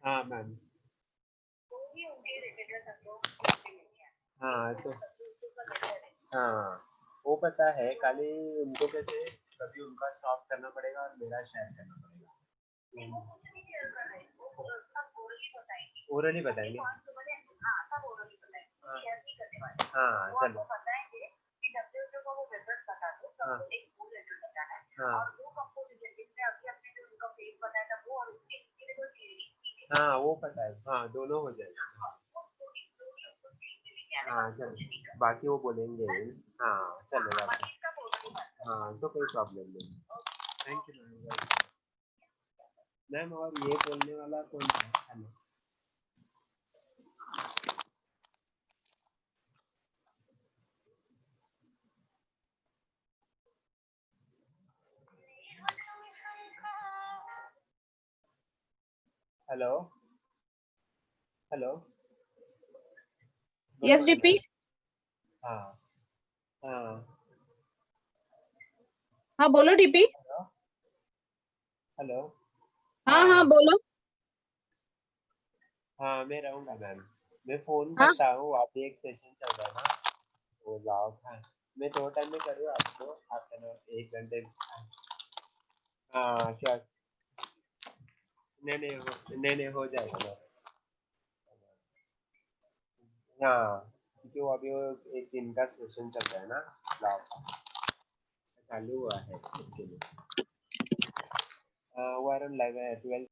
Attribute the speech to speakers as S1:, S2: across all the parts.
S1: हाँ मैम। हाँ तो हाँ वो पता है, खाली उनको कैसे कभी उनका स्टॉप करना पड़ेगा और मेरा शेयर करना पड़ेगा। ओरली बताएंगे। हाँ चलो। हाँ हाँ वो पता है, हाँ दोनों हो जाएगा। हाँ चलो, बाकी वो बोलेंगे। हाँ चलेगा। हाँ तो कोई प्रॉब्लम नहीं। Thank you ma'am. और ये बोलने वाला कौन है? Hello. Hello hello. Good
S2: yes
S1: morning
S2: DP.
S1: Ma'am. हाँ हाँ।
S2: हाँ बोलो डीपी।
S1: Hello hello.
S2: हाँ हाँ
S1: हाँ
S2: बोलो।
S1: हाँ मैं रहूँगा मैम। मैं फ़ोन
S2: हाँ
S1: करता हूँ, अभी एक सेशन चल रहा है ना, वो जाओ। हाँ मैं थोड़ा टाइम में करूँ आपको, हाफ एन आवर 1 घंटे। हाँ श्योर। नहीं हो जाएगा मैम। हाँ क्योंकि वो अभी वो एक दिन का सेशन चल रहा है ना, लॉ का चालू हुआ है इसके लिए। वो around 12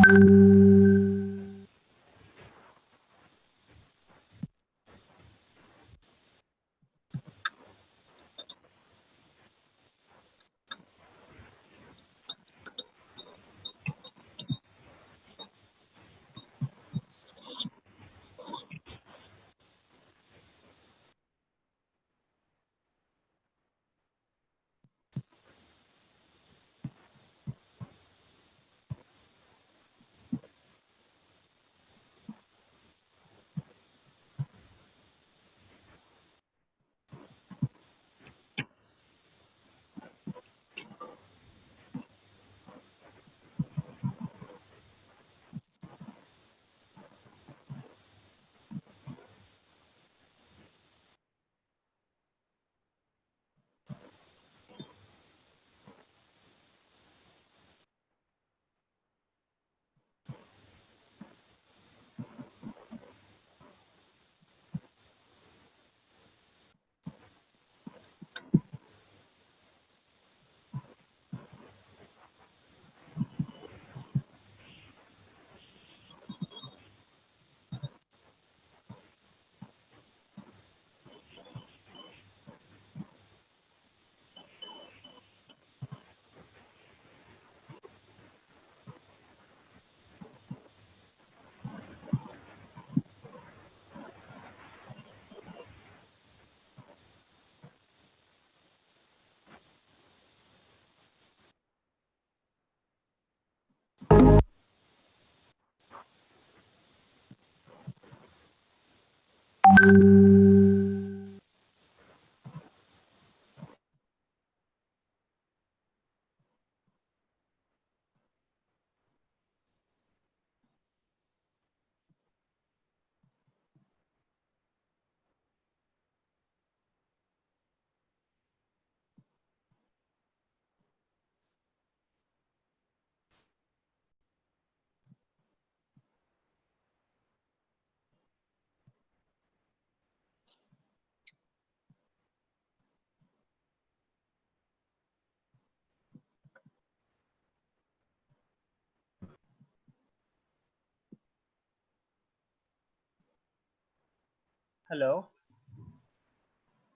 S1: Hello.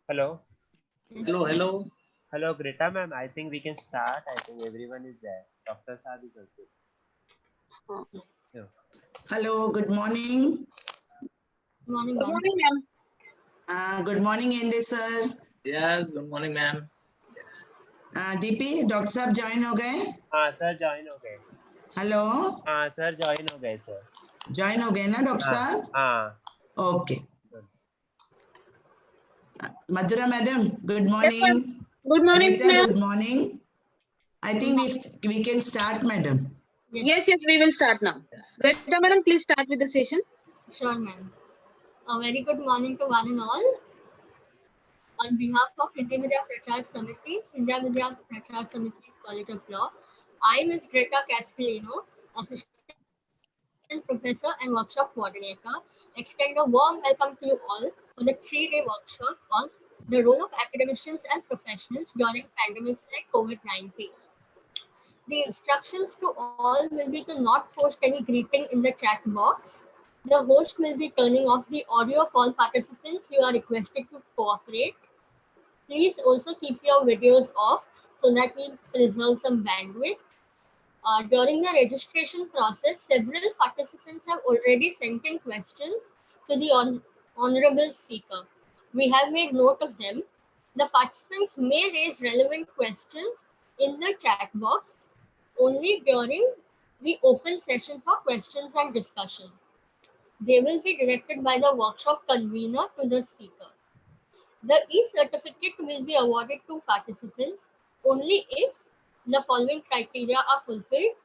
S1: Hello.
S3: Hello, hello.
S1: Hello, Greta ma'am. I think we can start. I think everyone is there. Dr. Saab is also. Yeah.
S4: Hello, good morning.
S2: Good morning, ma'am.
S4: Good morning, Ende sir.
S3: Yes, good morning, ma'am.
S4: DP, doctor साहब join हो गए?
S1: हाँ sir join हो गए.
S4: Hello,
S1: हाँ sir join हो गए sir.
S4: Join हो गए ना डॉक्टर
S1: हाँ
S4: साहब?
S1: हाँ.
S4: Okay. Madhura madam, good
S2: Yes, ma'am.
S4: morning.
S2: Good morning,
S4: Rita,
S2: ma'am.
S4: good morning. I think we can start, madam.
S2: Yes, we will start now. Greta madam, please start with the session.
S5: Sure, ma'am. A very good morning to one and all. On behalf of Hindi Vidya Prachar Samiti, India Vidya Prachar Samiti's College of Law, I, Ms. Greta Castellino, Assistant Professor and Workshop Coordinator, extend a warm welcome to you all for the 3-day workshop on the role of academicians and professionals during pandemics like COVID-19. The instructions to all will be to not post any greeting in the chat box. The host will be turning off the audio of all participants. You are requested to cooperate. Please also keep your videos off so that we preserve some bandwidth. During the registration process, several participants have already sent in questions to the honorable speaker. We have made note of them. The participants may raise relevant questions in the chat box only during the open session for questions and discussion. They will be directed by the workshop convener to the speaker. The e-certificate will be awarded to participants only if the following criteria are fulfilled.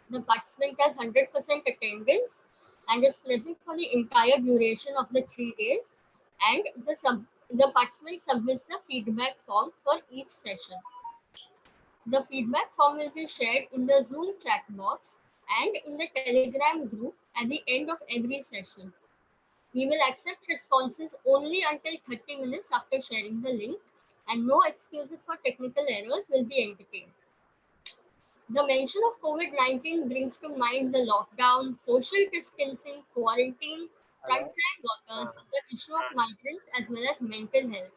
S5: The participant has 100% attendance and is present for the entire duration of the 3 days, and the participant submits the feedback form for each session. The feedback form will be shared in the Zoom chat box and in the Telegram group at the end of every session. We will accept responses only until 30 minutes after sharing the link, and no excuses for technical errors will be entertained. The mention of COVID-19 brings to mind the lockdown, social distancing, quarantine, frontline workers, the issue of migrants, as well as mental health.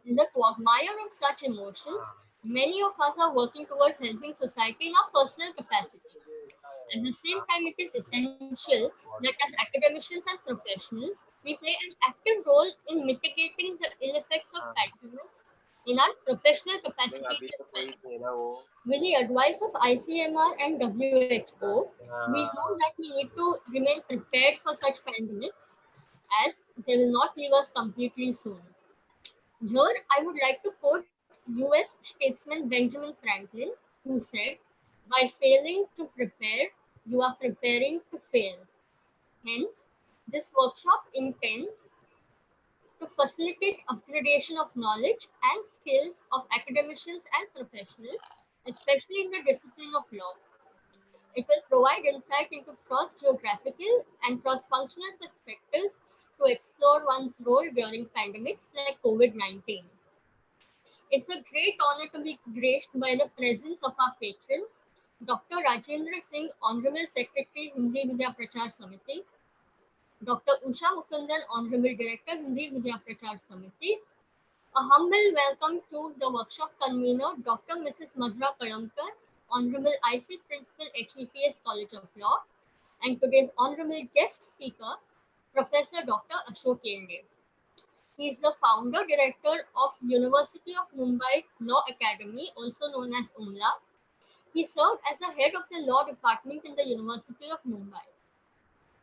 S5: In the quagmire of such emotions, many of us are working towards helping society in our personal capacity. At the same time, it is essential that as academicians and professionals, we play an active role in mitigating the ill effects of pandemics in our professional
S1: नहीं,
S5: capacities
S1: अभी
S5: as
S1: तो
S5: well.
S1: कोई थे ना वो
S5: With the advice of ICMR and WHO, we know that we need to remain prepared for such pandemics as they will not leave us completely soon. Here, I would like to quote US statesman Benjamin Franklin, who said, by failing to prepare, you are preparing to fail. Hence, this workshop intends to facilitate upgradation of knowledge and skills of academicians and professionals, especially in the discipline of law. It will provide insight into cross-geographical and cross-functional perspectives to explore one's role during pandemics like COVID-19. It's a great honor to be graced by the presence of our patrons, Dr. Rajendra Singh, Honorable Secretary, Hindi Vidya Prachar Samiti, Dr. Usha Mukundan, Honorable Director, Hindi Vidya Prachar Samiti. A humble welcome to the workshop convener, Dr. Mrs. Madhura Kalamkar, Honorable IC Principal, HVPS College of Law, and today's honorable guest speaker, Professor Dr. Ashok Yende. He is the founder director of University of Mumbai Law Academy, also known as UMLA. He served as the head of the law department in the University of Mumbai.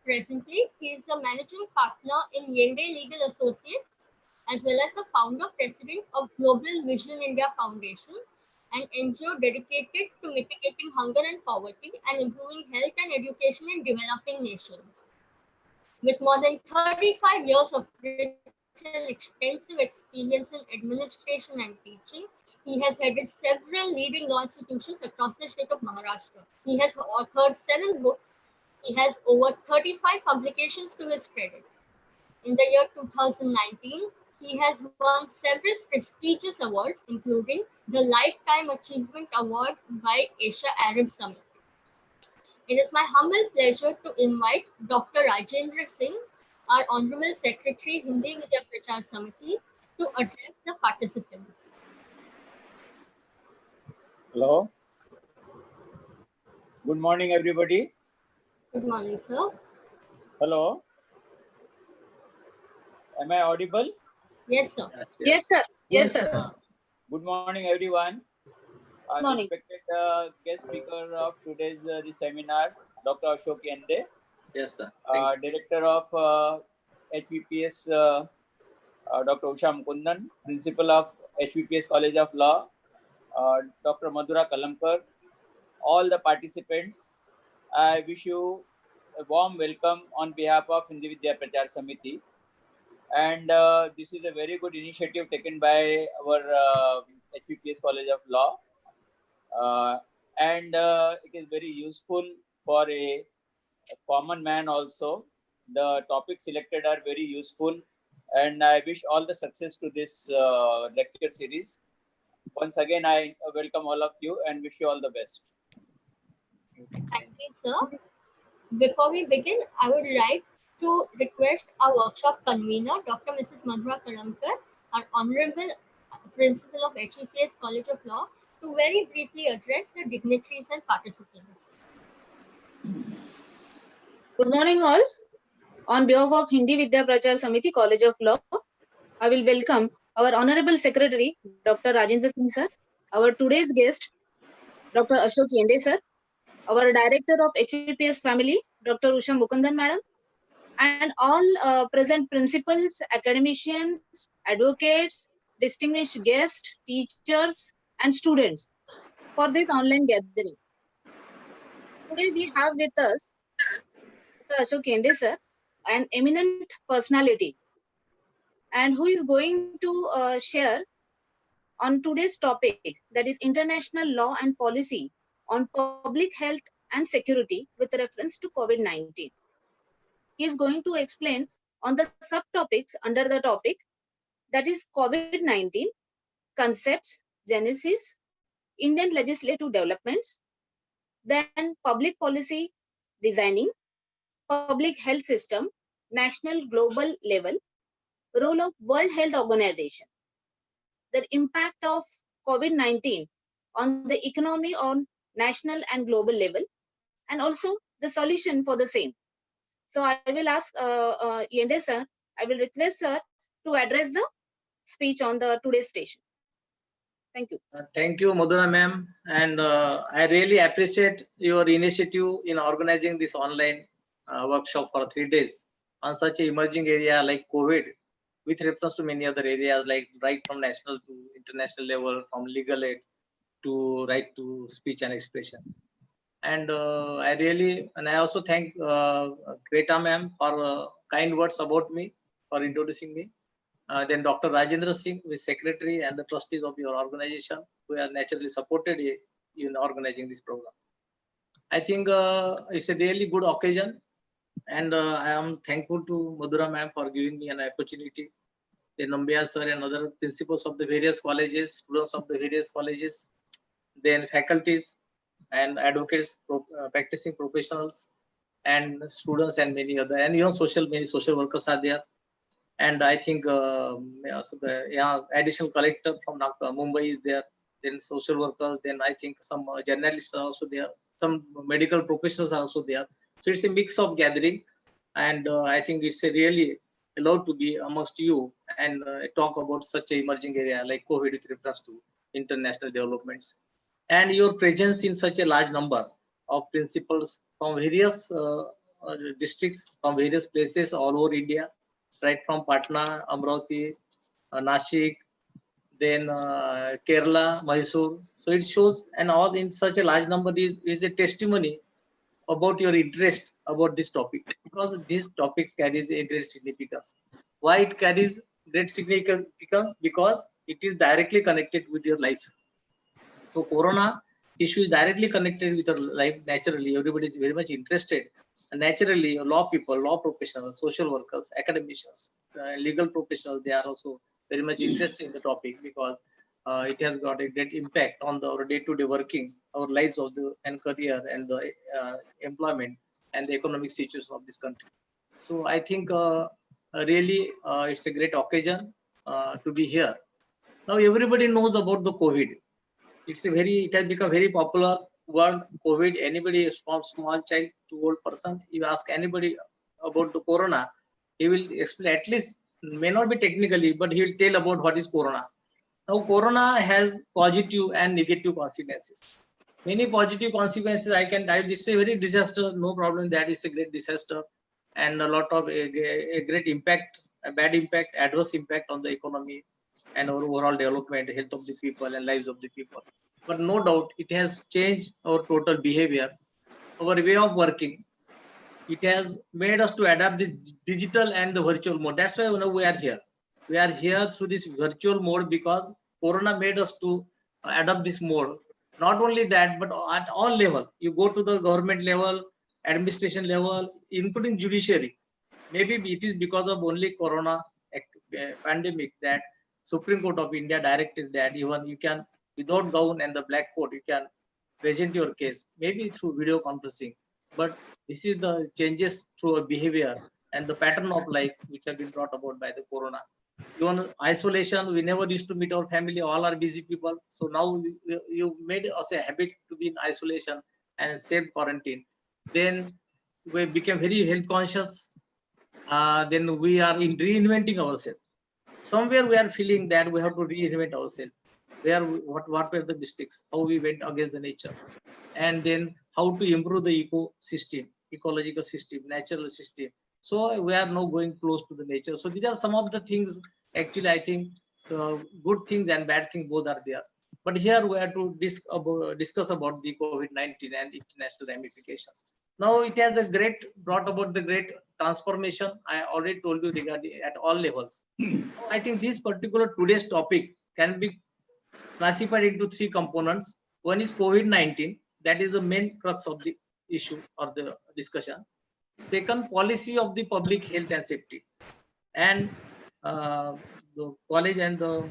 S5: Presently, he is the managing partner in Yende Legal Associates, as well as the founder president of Global Vision India Foundation, an NGO dedicated to mitigating hunger and poverty and improving health and education in developing nations. With more than 35 years of rich and extensive experience in administration and teaching, he has headed several leading law institutions across the state of Maharashtra. He has authored 7 books. He has over 35 publications to his credit. In the year 2019, he has won several prestigious awards, including the Lifetime Achievement Award by Asia Arab Summit. It is my humble pleasure to invite Dr. Rajendra Singh, our Honorable Secretary, Hindi Vidya Prachar Samiti, to address the participants.
S6: Hello. Good morning, everybody.
S5: Good morning, sir.
S6: Hello. Am I audible?
S5: Yes, sir.
S2: Yes, sir. Yes, sir.
S6: Good morning, everyone. Our
S2: Morning.
S6: respected guest speaker of today's the seminar, Dr. Ashok Yende,
S3: Yes, sir. Thank you.
S6: Director of HVPS, Dr. Usha Mukundan, Principal of HVPS College of Law, Dr. Madhura Kalamkar, all the participants. I wish you a warm welcome on behalf of Hindi Vidya Prachar Samiti. And this is a very good initiative taken by our HVPS College of Law. And it is very useful for a common man also. The topics selected are very useful. And I wish all the success to this lecture series. Once again, I welcome all of you and wish you all the best.
S5: Thank you, sir. Before we begin, I would like to request our workshop convener, Dr. Mrs. Madhura Kalamkar, our Honorable Principal of HVPS College of Law, to very briefly address the dignitaries and participants.
S2: Good morning, all. On behalf of Hindi Vidya Prachar Samiti College of Law, I will welcome our Honorable Secretary, Dr. Rajendra Singh, sir, our today's guest, Dr. Ashok Yende, sir, our Director of HVPS Family, Dr. Usha Mukundan, madam, and all present principals, academicians, advocates, distinguished guests, teachers, and students for this online gathering. Today we have with us Dr. Ashok Yende, sir, an eminent personality, and who is going to share on today's topic, that is international law and policy on public health and security with reference to COVID-19. He is going to explain on the subtopics under the topic, that is COVID-19, concepts, genesis, Indian legislative developments, then public policy designing, public health system, national global level, role of World Health Organization, the impact of COVID-19 on the economy on national and global level, and also the solution for the same. So I will ask Yende sir, I will request sir to address the speech on the today's station. Thank you.
S3: Thank you, Madhura ma'am. And I really appreciate your initiative in organizing this online workshop for 3 days on such an emerging area like COVID, with reference to many other areas like right from national to international level, from legal aid to right to speech and expression. And I also thank Greta ma'am for kind words about me, for introducing me. Then Dr. Rajendra Singh, who is secretary and the trustees of your organization, who are naturally supported in organizing this program. I think it's a really good occasion, and I am thankful to Madhura ma'am for giving me an opportunity. Then Nambiar sir and other principals of the various colleges, students of the various colleges, then faculties and advocates, practicing professionals, and students, and many other, and many social workers are there. And I think additional collector from Mumbai is there, then social workers, then I think some journalists are also there, some medical professionals are also there. So it's a mix of gathering, and I think it's a really allowed to be amongst you and talk about such an emerging area like COVID with reference to international developments. And your presence in such a large number of principals from various districts, from various places all over India, right from Patna, Amravati, Nashik, then Kerala, Mysore. So it shows, and all in such a large number is a testimony about your interest about this topic, because this topic carries a great significance. Why it carries great significance? Because it is directly connected with your life. So Corona issue is directly connected with your life. Naturally, everybody is very much interested. And naturally, law people, law professionals, social workers, academicians, legal professionals, they are also very much interested in the topic, because it has got a great impact on our day-to-day working, our lives of the and career, and the employment and the economic situation of this country. So I think really it's a great occasion to be here. Now everybody knows about the COVID. It has become very popular word, COVID. Anybody from small child to old person, you ask anybody about the Corona, he will explain, at least may not be technically, but he will tell about what is Corona. Now Corona has positive and negative consequences. Many positive consequences it's a very disaster, no problem, that is a great disaster, and a lot of a great impact, a bad impact, adverse impact on the economy and our overall development, health of the people and lives of the people. But no doubt it has changed our total behavior, our way of working. It has made us to adapt this digital and the virtual mode. That's why now we are here. We are here through this virtual mode because Corona made us to adapt this mode. Not only that, but at all level. You go to the government level, administration level, including judiciary. Maybe it is because of only Corona pandemic that Supreme Court of India directed that even you can, without gown and the black coat, you can present your case, maybe through video conferencing. But this is the changes through our behavior and the pattern of life which have been brought about by the Corona. Even isolation, we never used to meet our family, all are busy people. So now you made us a habit to be in isolation and self-quarantine. Then we became very health conscious. Then we are in reinventing ourselves. Somewhere we are feeling that we have to reinvent ourselves. What were the mistakes, how we went against the nature, and then how to improve the ecosystem, ecological system, natural system. So we are now going close to the nature. So these are some of the things, actually I think, so good things and bad things both are there. But here we have to discuss about the COVID-19 and international ramifications. Now it has brought about the great transformation. I already told you regarding at all levels. I think this particular today's topic can be classified into three components. One is COVID-19, that is the main crux of the issue or the discussion. Second, policy of the public health and safety. And the college and the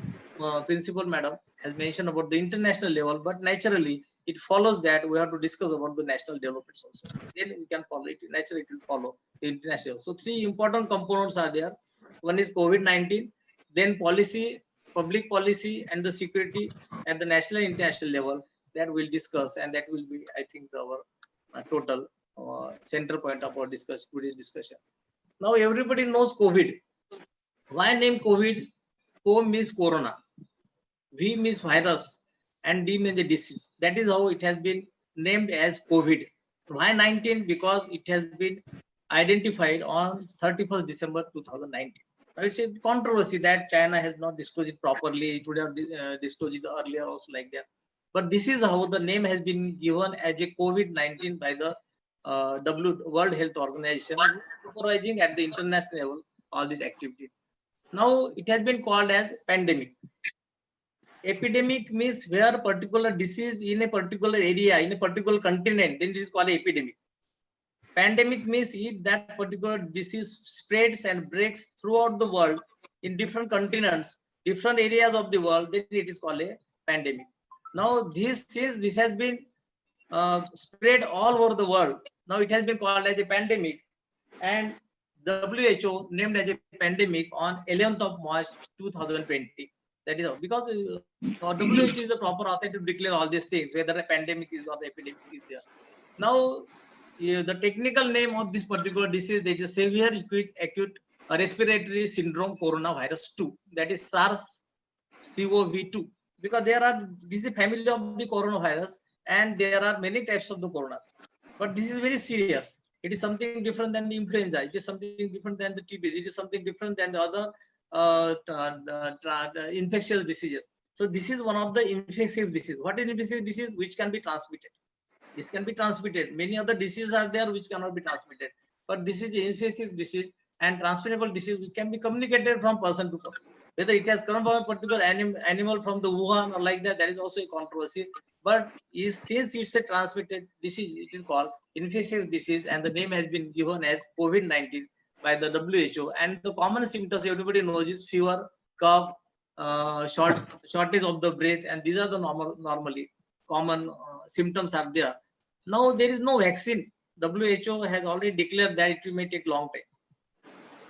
S3: principal madam has mentioned about the international level, but naturally it follows that we have to discuss about the national developments also. Then we can follow it. Naturally, it will follow the international. So three important components are there. One is COVID-19, then policy, public policy, and the security at the national and international level that we'll discuss, and that will be, I think, our total center point of our today's discussion. Now everybody knows COVID. Why name COVID? Co means corona, V means virus, and D means the disease. That is how it has been named as COVID. Why 19? Because it has been identified on 31st December 2019. Now it's a controversy that China has not disclosed it properly. It would have disclosed it earlier also like that. But this is how the name has been given as a COVID-19 by the World Health Organization, supervising at the international level all these activities. Now it has been called as pandemic. Epidemic means where a particular disease in a particular area, in a particular continent, then it is called epidemic. Pandemic means if that particular disease spreads and breaks throughout the world in different continents, different areas of the world, then it is called a pandemic. Now this has been spread all over the world. Now it has been called as a pandemic, and WHO named as a pandemic on 11th of March 2020. That is all, because WHO is the proper authority to declare all these things, whether a pandemic is or the epidemic is there. Now, the technical name of this particular disease, that is severe acute respiratory syndrome coronavirus 2, that is SARS-CoV-2, because this is a family of the coronavirus, and there are many types of the coronas. But this is very serious. It is something different than the influenza. It is something different than the TB. It is something different than the other infectious diseases. So this is one of the infectious diseases. What is infectious disease? Which can be transmitted. This can be transmitted. Many other diseases are there which cannot be transmitted. But this is the infectious disease and transmittable disease which can be communicated from person to person. Whether it has come from a particular animal from the Wuhan or like that is also a controversy. But since it's a transmitted disease, it is called infectious disease, and the name has been given as COVID-19 by the WHO. And the common symptoms everybody knows is fever, cough, shortage of the breath, and these are the normally common symptoms are there. Now there is no vaccine. WHO has already declared that it may take long time.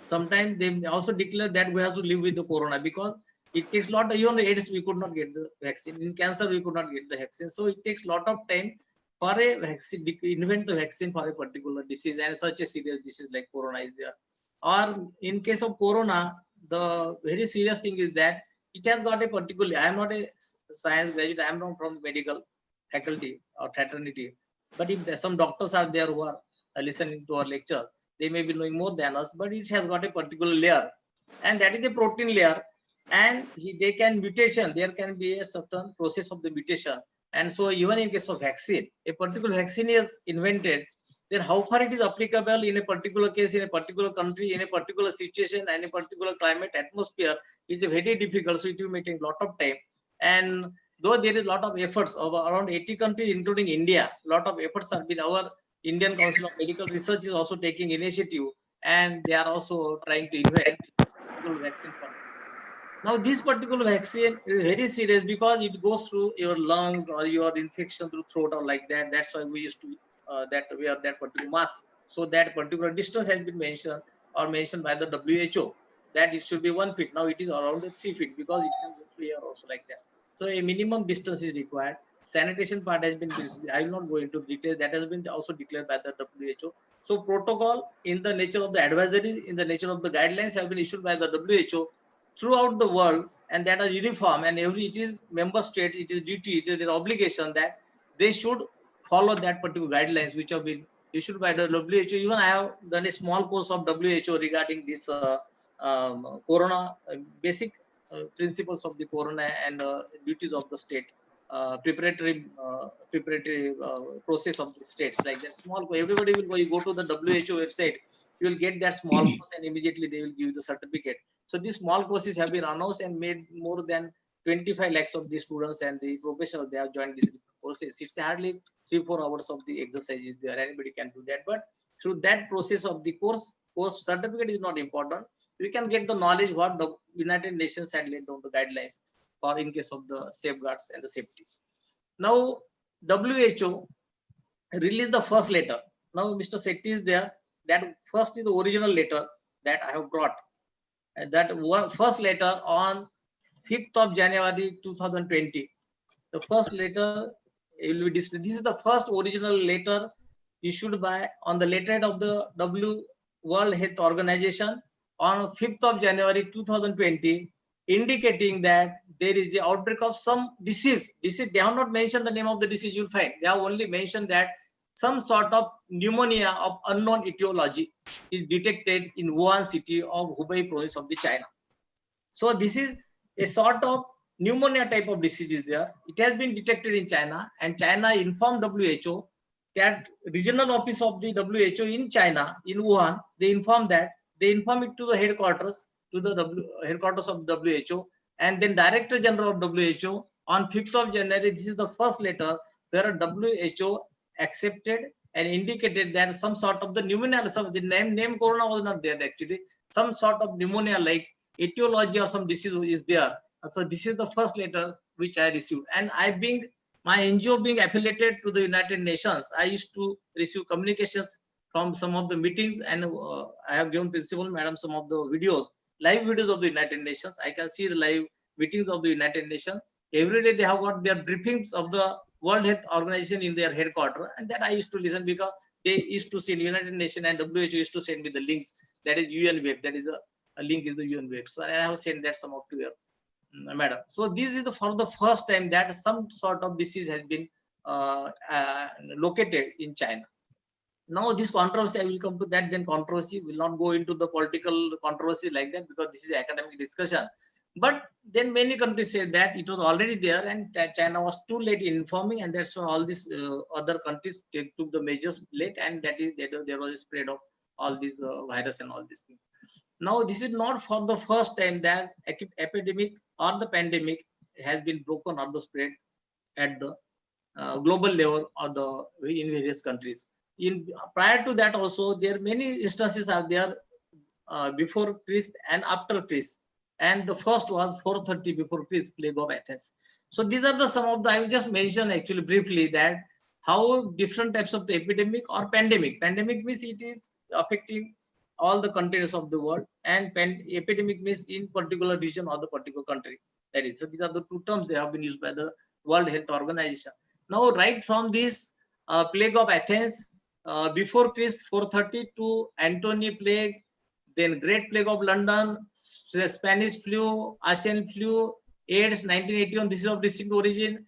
S3: Sometimes they also declare that we have to live with the corona because it takes a lot. Even AIDS, we could not get the vaccine. In cancer, we could not get the vaccine. So it takes a lot of time for a vaccine, invent the vaccine for a particular disease, and such a serious disease like corona is there. Or in case of corona, the very serious thing is that it has got a particular. I am not a science graduate. I am not from medical faculty or fraternity. But if some doctors are there who are listening to our lecture, they may be knowing more than us. But it has got a particular layer, and that is a protein layer. And they can mutation. There can be a certain process of the mutation. And so even in case of vaccine, a particular vaccine is invented, then how far it is applicable in a particular case, in a particular country, in a particular situation, and a particular climate atmosphere is very difficult. So it will take a lot of time. And though there is a lot of efforts of around 80 countries, including India, a lot of efforts have been. Our Indian Council of Medical Research is also taking initiative, and they are also trying to invent a particular vaccine for this. Now, this particular vaccine is very serious because it goes through your lungs or your infection through throat or like that. That's why we used to wear that particular mask. So that particular distance has been mentioned by the WHO that it should be 1 feet. Now it is around 3 feet because it can go through here also like that. So a minimum distance is required. Sanitation part has been, I will not go into details. That has been also declared by the WHO. So protocol in the nature of the advisories, in the nature of the guidelines have been issued by the WHO throughout the world, and that are uniform, and it is member states, it is duty, it is their obligation that they should follow that particular guidelines which have been issued by the WHO. Even I have done a small course of WHO regarding this corona basic principles of the corona and duties of the state, preparatory process of the states, like that small. Everybody will go. You go to the WHO website, you will get that small course, and immediately they will give you the certificate. So these small courses have been announced and made more than 25 lakhs of the students and the professionals. They have joined these courses. It's hardly 3-4 hours of the exercises there. Anybody can do that. But through that process of the course certificate is not important. We can get the knowledge what the United Nations had laid down the guidelines. for in case of the safeguards and the safety. Now, WHO released the first letter. Now, Mr. Sethi is there. That first is the original letter that I have brought. And that one first letter on 5th of January 2020. The first letter will be displayed. This is the first original letter issued by on the letterhead of the World Health Organization on 5th of January 2020, indicating that there is the outbreak of some disease. They have not mentioned the name of the disease. You'll find they have only mentioned that some sort of pneumonia of unknown etiology is detected in Wuhan city of Hubei province of the China. So this is a sort of pneumonia type of disease is there. It has been detected in China, and China informed WHO that regional office of the WHO in China, in Wuhan, they inform it to the headquarters, headquarters of WHO, and then Director General of WHO on 5th of January. This is the first letter where WHO accepted and indicated that some sort of the pneumonia, the name corona was not there actually, some sort of pneumonia like etiology or some disease is there. So this is the first letter which I received, and my NGO being affiliated to the United Nations, I used to receive communications from some of the meetings, and I have given Principal Madam some of the videos, live videos of the United Nations. I can see the live meetings of the United Nations. Every day they have got their briefings of the World Health Organization in their headquarters, and that I used to listen because they used to send United Nations and WHO used to send me the links. That is UN web. That is a link is the UN web. So I have sent that some of to your madam. So this is for the first time that some sort of disease has been located in China. Now this controversy, I will come to that. Then controversy will not go into the political controversy like that because this is academic discussion. But then many countries say that it was already there and China was too late in informing, and that's why all these other countries took the measures late, and there was a spread of all these virus and all these things. Now this is not for the first time that epidemic or the pandemic has been broken or the spread at the global level or in various countries. Prior to that also, there are many instances are there before Christ and after Christ. And the first was 430 before Christ, plague of Athens. So these are some of the, I will just mention actually briefly that how different types of the epidemic or pandemic. Pandemic means it is affecting all the countries of the world, and epidemic means in particular region or the particular country. That is, so these are the two terms they have been used by the World Health Organization. Now, right from this plague of Athens, before Christ 430 to Antony plague, then Great Plague of London, Spanish flu, Asian flu, AIDS 1981, this is of distinct origin,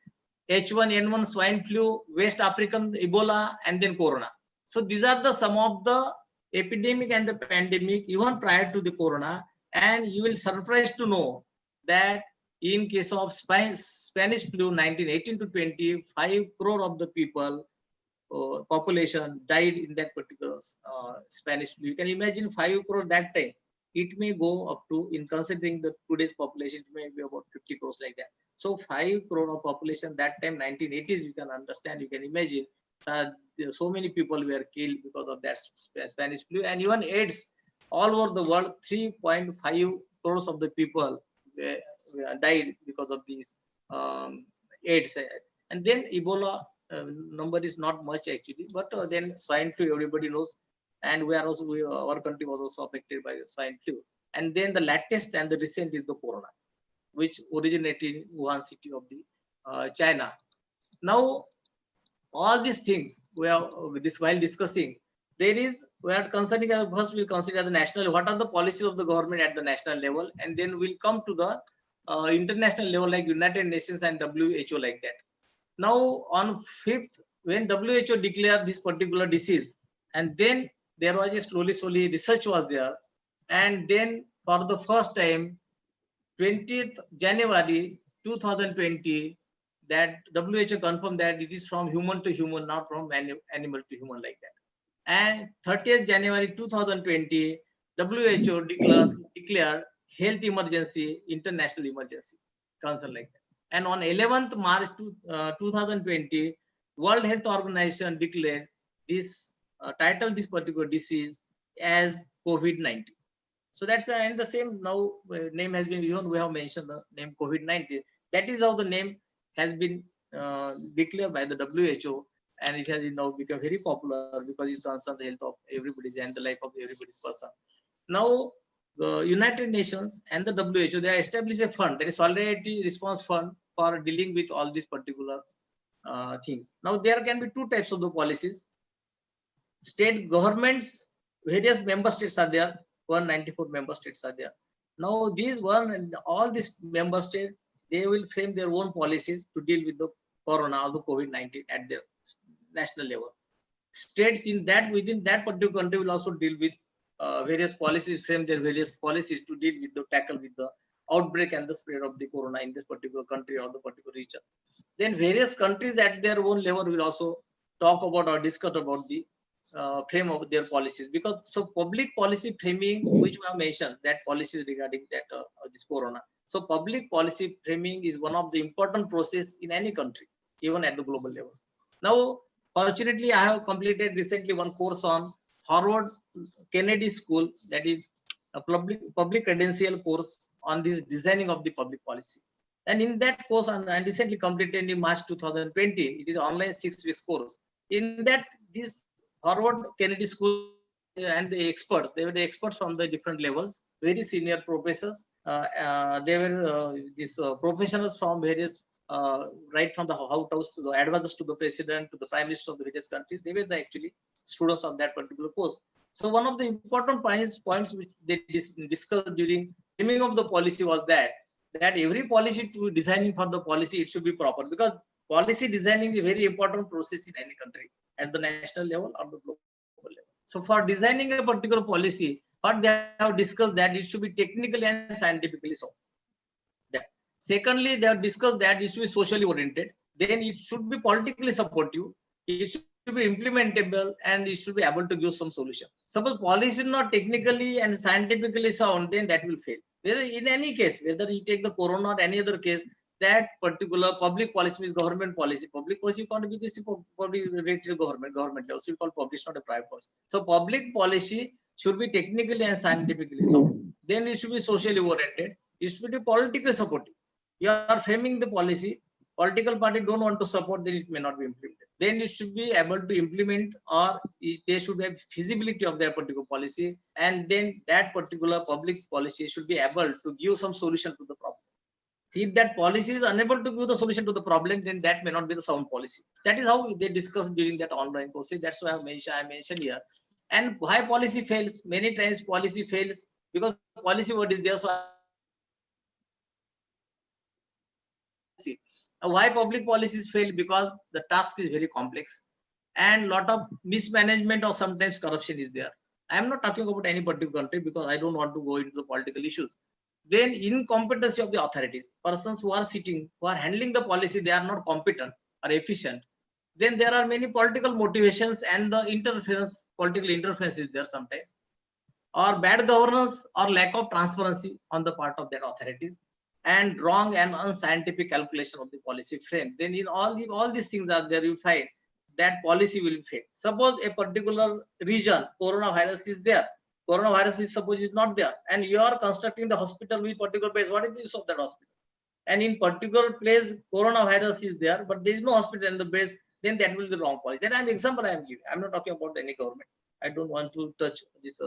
S3: H1N1 swine flu, West African Ebola, and then Corona. So these are some of the epidemic and the pandemic even prior to the Corona, and you will surprised to know that in case of Spanish flu 1918 to 20, 5 crore of the people population died in that particular Spanish flu. You can imagine 5 crore that time. It may go up to, in considering the today's population, it may be about 50 crores like that. So 5 crore of population that time, 1980s, you can understand, you can imagine so many people were killed because of that Spanish flu, and even AIDS all over the world, 3.5 crores of the people died because of these AIDS. And then Ebola number is not much actually, but then swine flu everybody knows, and our country was also affected by the swine flu. And then the latest and the recent is the Corona, which originated in Wuhan city of the China. Now, all these things while discussing, we are concerning first we'll consider the national, what are the policies of the government at the national level, and then we'll come to the international level like United Nations and WHO like that. Now on 5th, when WHO declared this particular disease, and then there was a slowly research was there, and then for the first time 20th January 2020, that WHO confirmed that it is from human to human, not from animal to human like that. And 30th January 2020, WHO declared health emergency, international emergency, concern like that. And on 11th March 2020, World Health Organization declared this, titled this particular disease as COVID-19. So that's and the same now name has been given. We have mentioned the name COVID-19. That is how the name has been declared by the WHO, and it has now become very popular because it concerns the health of everybody's and the life of everybody's person. Now, the United Nations and the WHO, they have established a fund, that is Solidarity Response Fund, for dealing with all these particular things. Now, there can be two types of the policies. State governments, various member states are there, 194 member states are there. Now, all these member states, they will frame their own policies to deal with the corona or the COVID-19 at their national level. States within that particular country will also deal with various policies, frame their various policies to deal with the tackle with the outbreak and the spread of the corona in this particular country or the particular region. Then various countries at their own level will also talk about or discuss about the frame of their policies, because so public policy framing, which we have mentioned, that policies regarding that this corona. So public policy framing is one of the important process in any country, even at the global level. Now, fortunately, I have completed recently one course on Harvard Kennedy School, that is a public credential course on this designing of the public policy. And in that course, I recently completed in March 2020. It is online 6 weeks course. In that, this Harvard Kennedy School and the experts, they were the experts from the different levels, very senior professors. They were these professionals from various, right from the White House to the advisors to the president to the prime minister of the various countries. They were the actually students of that particular course. So one of the important points which they discussed during framing of the policy was that every policy to designing for the policy, it should be proper, because policy designing is a very important process in any country at the national level or the global level. So for designing a particular policy, what they have discussed that it should be technically and scientifically so. Secondly, they have discussed that it should be socially oriented. Then it should be politically supportive. It should be implementable, and it should be able to give some solution. Suppose policy is not technically and scientifically sound, then that will fail. Whether in any case, whether you take the corona or any other case, that particular public policy is government policy. Public policy can't be this public related government level. So we call public, not a private policy. So public policy should be technically and scientifically sound. Then it should be socially oriented. It should be politically supportive. You are framing the policy, political party don't want to support, then it may not be implemented. Then it should be able to implement, or they should have feasibility of their particular policy, and then that particular public policy should be able to give some solution to the problem. If that policy is unable to give the solution to the problem, then that may not be the sound policy. That is how they discussed during that online course. That's why I mentioned here. And why policy fails? Many times policy fails because policy word is there. So why public policies fail? Because the task is very complex and lot of mismanagement or sometimes corruption is there. I am not talking about any particular country because I don't want to go into the political issues. Then incompetency of the authorities, persons who are sitting, who are handling the policy, they are not competent or efficient. Then there are many political motivations and the interference, political interference is there sometimes, or bad governance or lack of transparency on the part of their authorities, and wrong and unscientific calculation of the policy frame. Then in all these things are there, you find that policy will fail. Suppose a particular region, coronavirus is there, coronavirus is suppose is not there, and you are constructing the hospital with particular place. What is the use of that hospital? And in particular place, coronavirus is there, but there is no hospital in the base, then that will be the wrong policy. That is an example I am giving. I am not talking about any government. I don't want to touch this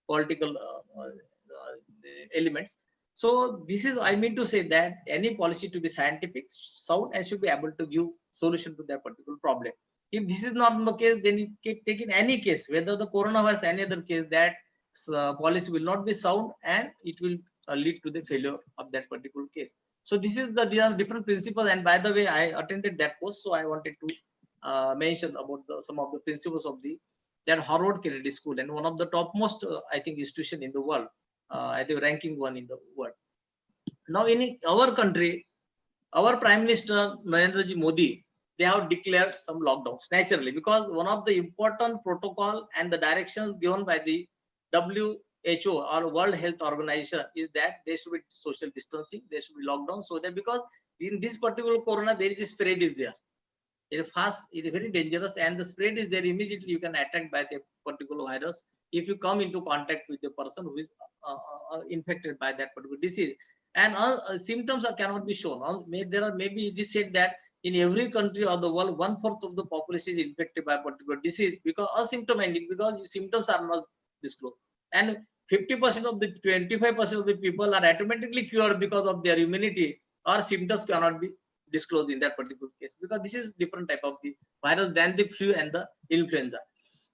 S3: political elements. So this is, I mean to say that any policy to be scientific, sound, and should be able to give solution to that particular problem. If this is not the case, then you can take in any case, whether the coronavirus, any other case, that policy will not be sound and it will lead to the failure of that particular case. So this is the different principles. And by the way, I attended that course, so I wanted to mention about some of the principles of that Harvard Kennedy School, and one of the topmost, I think, institution in the world. I think ranking one in the world. Now in our country, our Prime Minister Narendra Ji Modi, they have declared some lockdowns naturally, because one of the important protocol and the directions given by the WHO or World Health Organization is that there should be social distancing, there should be lockdown, so that because in this particular corona there is a spread is there. It is very dangerous, and the spread is there. Immediately you can attack by the particular virus if you come into contact with the person who is infected by that particular disease. and symptoms cannot be shown. There are maybe it is said that in every country of the world, 1/4 of the population is infected by a particular disease because asymptomatic, because symptoms are not disclosed. And 50% of the 25% of the people are automatically cured because of their immunity, or symptoms cannot be disclosed in that particular case, because this is different type of the virus than the flu and the influenza.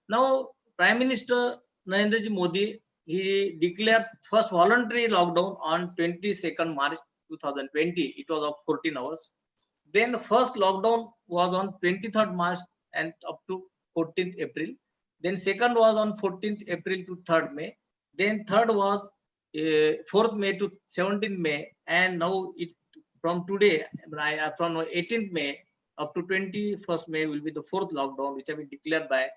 S3: Now, Prime Minister Narendra Modi, he declared first voluntary lockdown on 22nd March 2020. It was of 14 hours. Then first lockdown was on 23rd March and up to 14th April. Then second was on 14th April to 3rd May. Then third was 4th May to 17th May. And now it from today, from 18th May up to 21st May will be the fourth lockdown, which have been declared by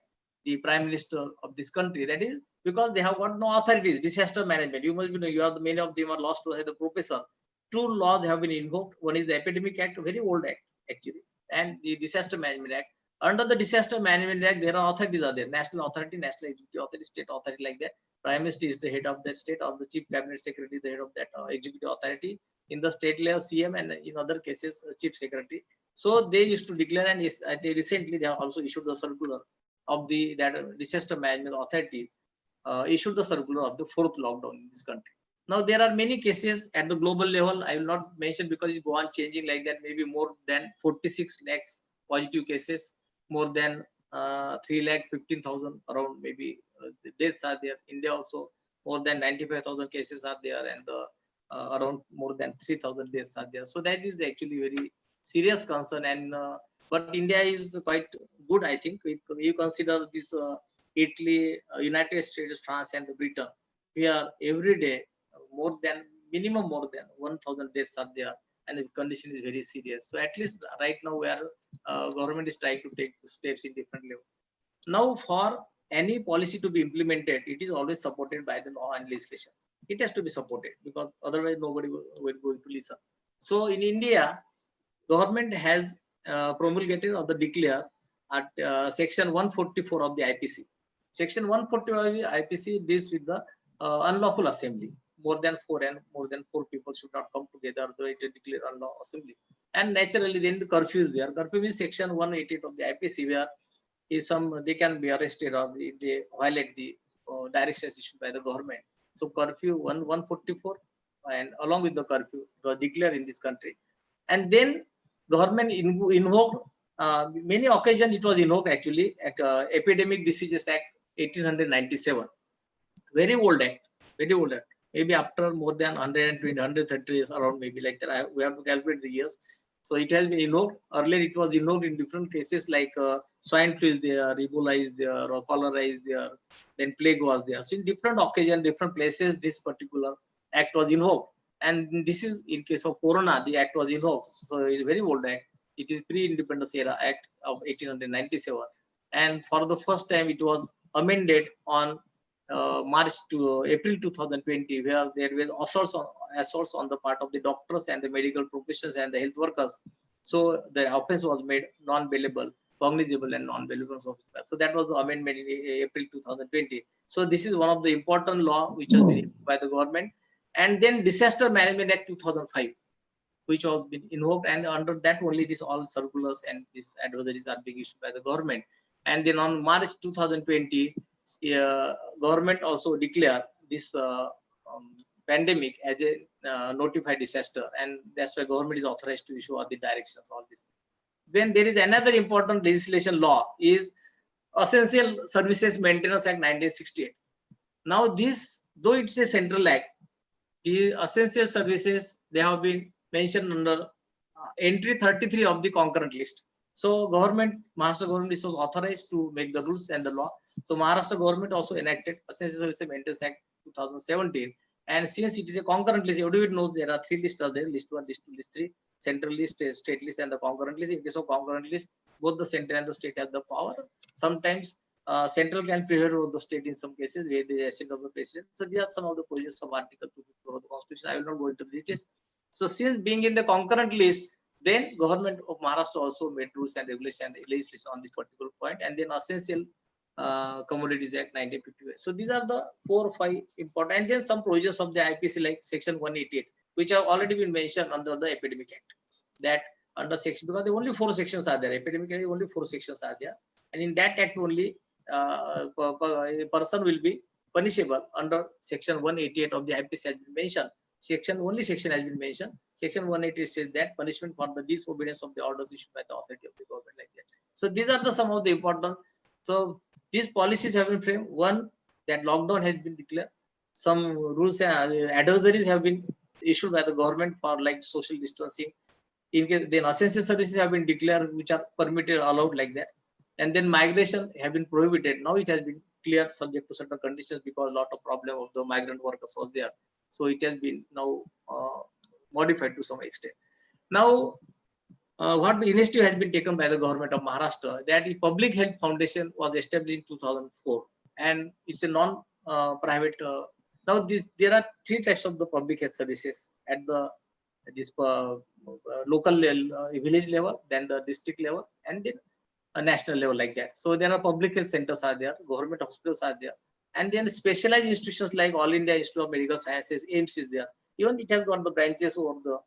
S3: the Prime Minister of this country. That is because they have got no authorities, disaster management. You must know, many of them are lost to the professor. Two laws have been invoked. One is the Epidemic Act, a very old act actually, and the Disaster Management Act. Under the Disaster Management Act, there are authorities are there: national authority, national executive authority, state authority, like that. Prime Minister is the head of that state, or the Chief Cabinet Secretary is the head of that executive authority. In the state level, CM, and in other cases, Chief Secretary. So they used to declare, and they recently they have also issued the circular of the Disaster Management Authority, issued the circular of the fourth lockdown in this country. Now there are many cases at the global level. I will not mention because it go on changing like that. Maybe more than 46 lakhs positive cases, more than 3,15,000 around maybe deaths are there. India also more than 95,000 cases are there, and around more than 3,000 deaths are there. So that is actually very serious concern. And but India is quite good, I think. If you consider this Italy, United States, France, and Britain, we are every day more than 1,000 deaths are there, and the condition is very serious. So at least right now, where government is trying to take steps in different level. Now, for any policy to be implemented, it is always supported by the law and legislation. It has to be supported, because otherwise nobody will going to listen. So in India, government has promulgated or declared at section 144 of the IPC. Section 144 of the IPC deals with the unlawful assembly. More than four people should not come together, though it is declared unlawful assembly. And naturally, then the curfew is there. Curfew is section 188 of the IPC, where they can be arrested, or if they violate the directions issued by the government. So curfew 144, and along with the curfew, it was declared in this country. And then government invoked many occasions. It was invoked actually at Epidemic Diseases Act 1897. Very old act, very old act. Maybe after more than 120, 130 years around, maybe like that. We have to calculate the years. So it has been invoked. Earlier it was invoked in different cases, like swine flu is there, Ebola is there, or cholera is there, then plague was there. So in different occasions, different places, this particular act was invoked. And this is in case of Corona, the act was invoked. So it's a very old act. It is pre-independence era act of 1897. And for the first time, it was amended on March to April 2020, where there were assaults on the part of the doctors and the medical professionals and the health workers. So the offense was made non-bailable, cognizable, and non-bailable. So that was the amendment in April 2020. So this is one of the important law which was been by the government. And then Disaster Management Act 2005, which was been invoked, and under that only this all circulars and these advisories are being issued by the government. And then on March 2020, government also declared this pandemic as a notified disaster, and that's why government is authorized to issue all the directions, all this. Then there is another important legislation law is Essential Services Maintenance Act 1968. Now this, though it's a central act, the essential services, they have been mentioned under entry 33 of the concurrent list. So government, Maharashtra government is authorized to make the rules and the law. So Maharashtra government also enacted Essential Services Maintenance Act 2017. And since it is a concurrent list, everybody knows there are three lists are there: list 1, list 2, list 3, central list, state list, and the concurrent list. In case of concurrent list, both the center and the state have the power. Sometimes central can prevail over the state in some cases, where the assent of the president. So these are some of the provisions of Article 254 of the Constitution. I will not go into the details. So since being in the concurrent list, then government of Maharashtra also made rules and regulations and legislation on this particular point. And then Essential Commodities Act 1958. So these are the 4 or 5 important. And then some provisions of the IPC, like Section 188, which have already been mentioned under the Epidemic Act. That under section, because only 4 sections are there. Epidemic Act, only 4 sections are there, and in that act only a person will be punishable under section 188 of the IPC has been mentioned. Only section has been mentioned. Section 180 says that punishment for the disobedience of the orders issued by the authority of the government, like that. So these are the some of the important. So these policies have been framed. One, that lockdown has been declared. Some rules and advisories have been issued by the government for like social distancing. In case then essential services have been declared, which are permitted, allowed, like that. And then migration have been prohibited. Now it has been cleared subject to certain conditions, because a lot of problem of the migrant workers was there. So it has been now modified to some extent. Now, what the initiative has been taken by the government of Maharashtra, that the Public Health Foundation was established in 2004, and it's a non-private. Now, there are 3 types of the public health services at the local village level, then the district level, and then a national level, like that. So there are public health centers are there, government hospitals are there, and then specialized institutions like All India Institute of Medical Sciences, AIMS is there. Even it has got the branches over the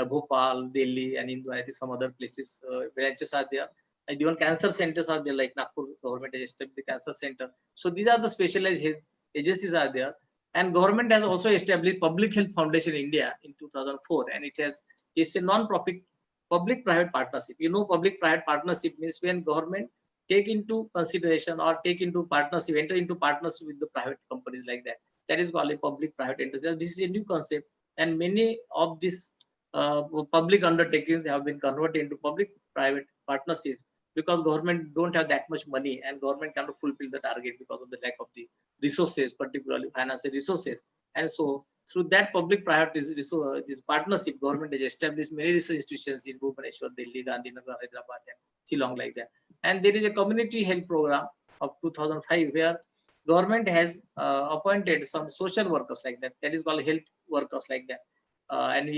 S3: Bhopal, Delhi, and in some other places, branches are there. And even cancer centers are there, like Nagpur government has established the cancer center. So these are the specialized health agencies are there. And government has also established Public Health Foundation India in 2004, and it's a non-profit public-private partnership. You know, public-private partnership means when government take into consideration or take into partnership, enter into partnership with the private companies, like that. That is called a public-private enterprise. This is a new concept, and many of these public undertakings have been converted into public-private partnerships, because government don't have that much money, and government cannot fulfill the target because of the lack of the resources, particularly financial resources. And so through that public-private this partnership, government has established many research institutions in Bhubaneswar, Delhi, Gandhinagar, Hyderabad, and Shillong, like that. And there is a community health program of 2005 where government has appointed some social workers, like that. That is called health workers, like that. And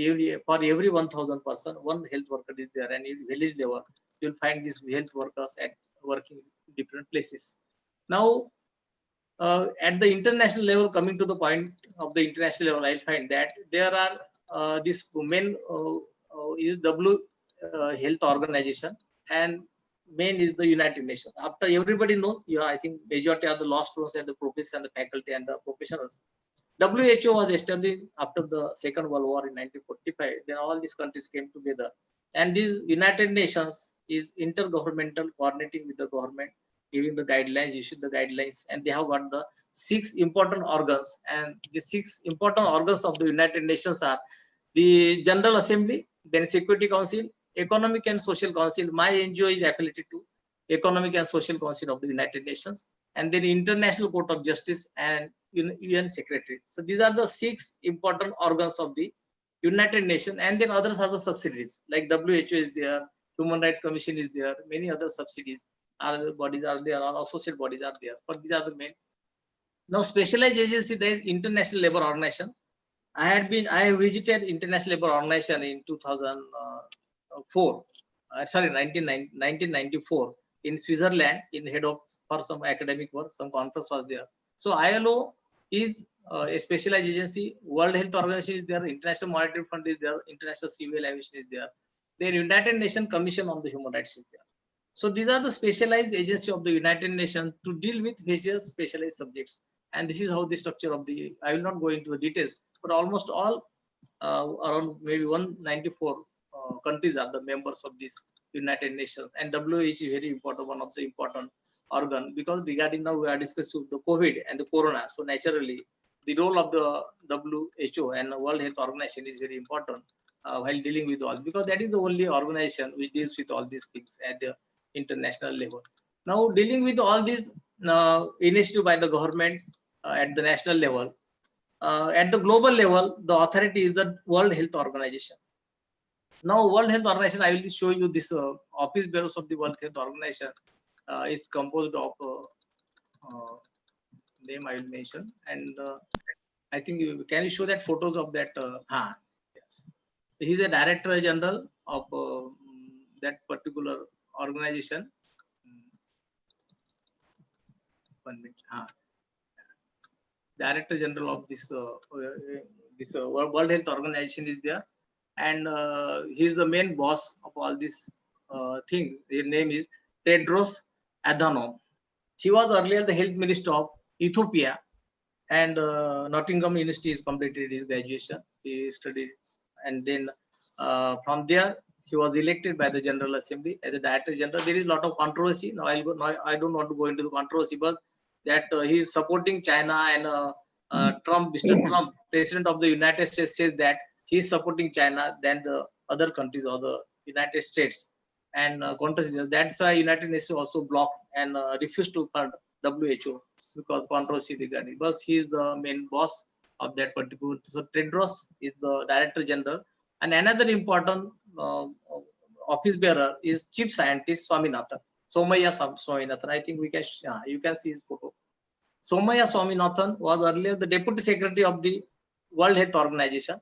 S3: for every 1,000 person, one health worker is there, and in village level, you'll find these health workers at working in different places. Now, at the international level, coming to the point of the international level, I find that there are this women is Health Organization, and main is the United Nations. After everybody knows, I think majority of the law students and the professors and the faculty and the professionals. WHO was established after the Second World War in 1945. Then all these countries came together, and this United Nations is intergovernmental, coordinating with the government, giving the guidelines, issued the guidelines, and they have got the 6 important organs. And the 6 important organs of the United Nations are the General Assembly, then Security Council, Economic and Social Council. My NGO is affiliated to Economic and Social Council of the United Nations, and then International Court of Justice and UN Secretary. So these are the 6 important organs of the United Nations, and then others are the subsidiaries, like WHO is there, Human Rights Commission is there, many other subsidiaries bodies are there, or associate bodies are there, but these are the main. Now, specialized agency, there is International Labour Organization. I have visited International Labour Organization in 2004, 1994 in Switzerland, in head of for some academic work, some conference was there. So ILO is a specialized agency. World Health Organization is there, International Monetary Fund is there, International Civil Aviation is there. Then United Nations Commission on the Human Rights is there. So these are the specialized agency of the United Nations to deal with various specialized subjects. And this is how the structure of the, I will not go into the details, but almost all around maybe 194 countries are the members of this United Nations. And WHO is very important, one of the important organ, because regarding now we are discussing the COVID and the Corona. So naturally, the role of the WHO and the World Health Organization is very important while dealing with all, because that is the only organization which deals with all these things at the international level. Now, dealing with all these initiative by the government at the national level, at the global level, the authority is the World Health Organization. Now, World Health Organization, I will show you this office bearers of the World Health Organization is composed of name I will mention, and I think can you show that photos of that? Yes, he is a Director General of that particular organization. 1 minute. Director General of this this World Health Organization is there, and he is the main boss of all this thing. His name is Tedros Adhanom. He was earlier the health minister of Ethiopia, and Nottingham University is completed his graduation. He studied, and then from there he was elected by the General Assembly as a Director General. There is a lot of controversy. Now I don't want to go into the controversy, but that he is supporting China, and Trump, Mr. Trump, President of the United States, says that he is supporting China than the other countries or the United States. And controversy. That's why United Nations also blocked and refused to fund WHO because controversy regarding. But he is the main boss of that particular. So Tedros is the Director General, and another important office bearer is Chief Scientist Swaminathan. Somaya Swaminathan. I think you can see his photo. Somaya Swaminathan was earlier the Deputy Secretary of the World Health Organization.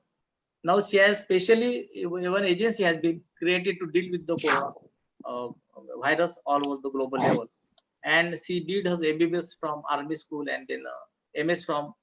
S3: Now she has specially one agency has been created to deal with the corona virus all over the global level. And she did her MBBS from Army School, and then MS from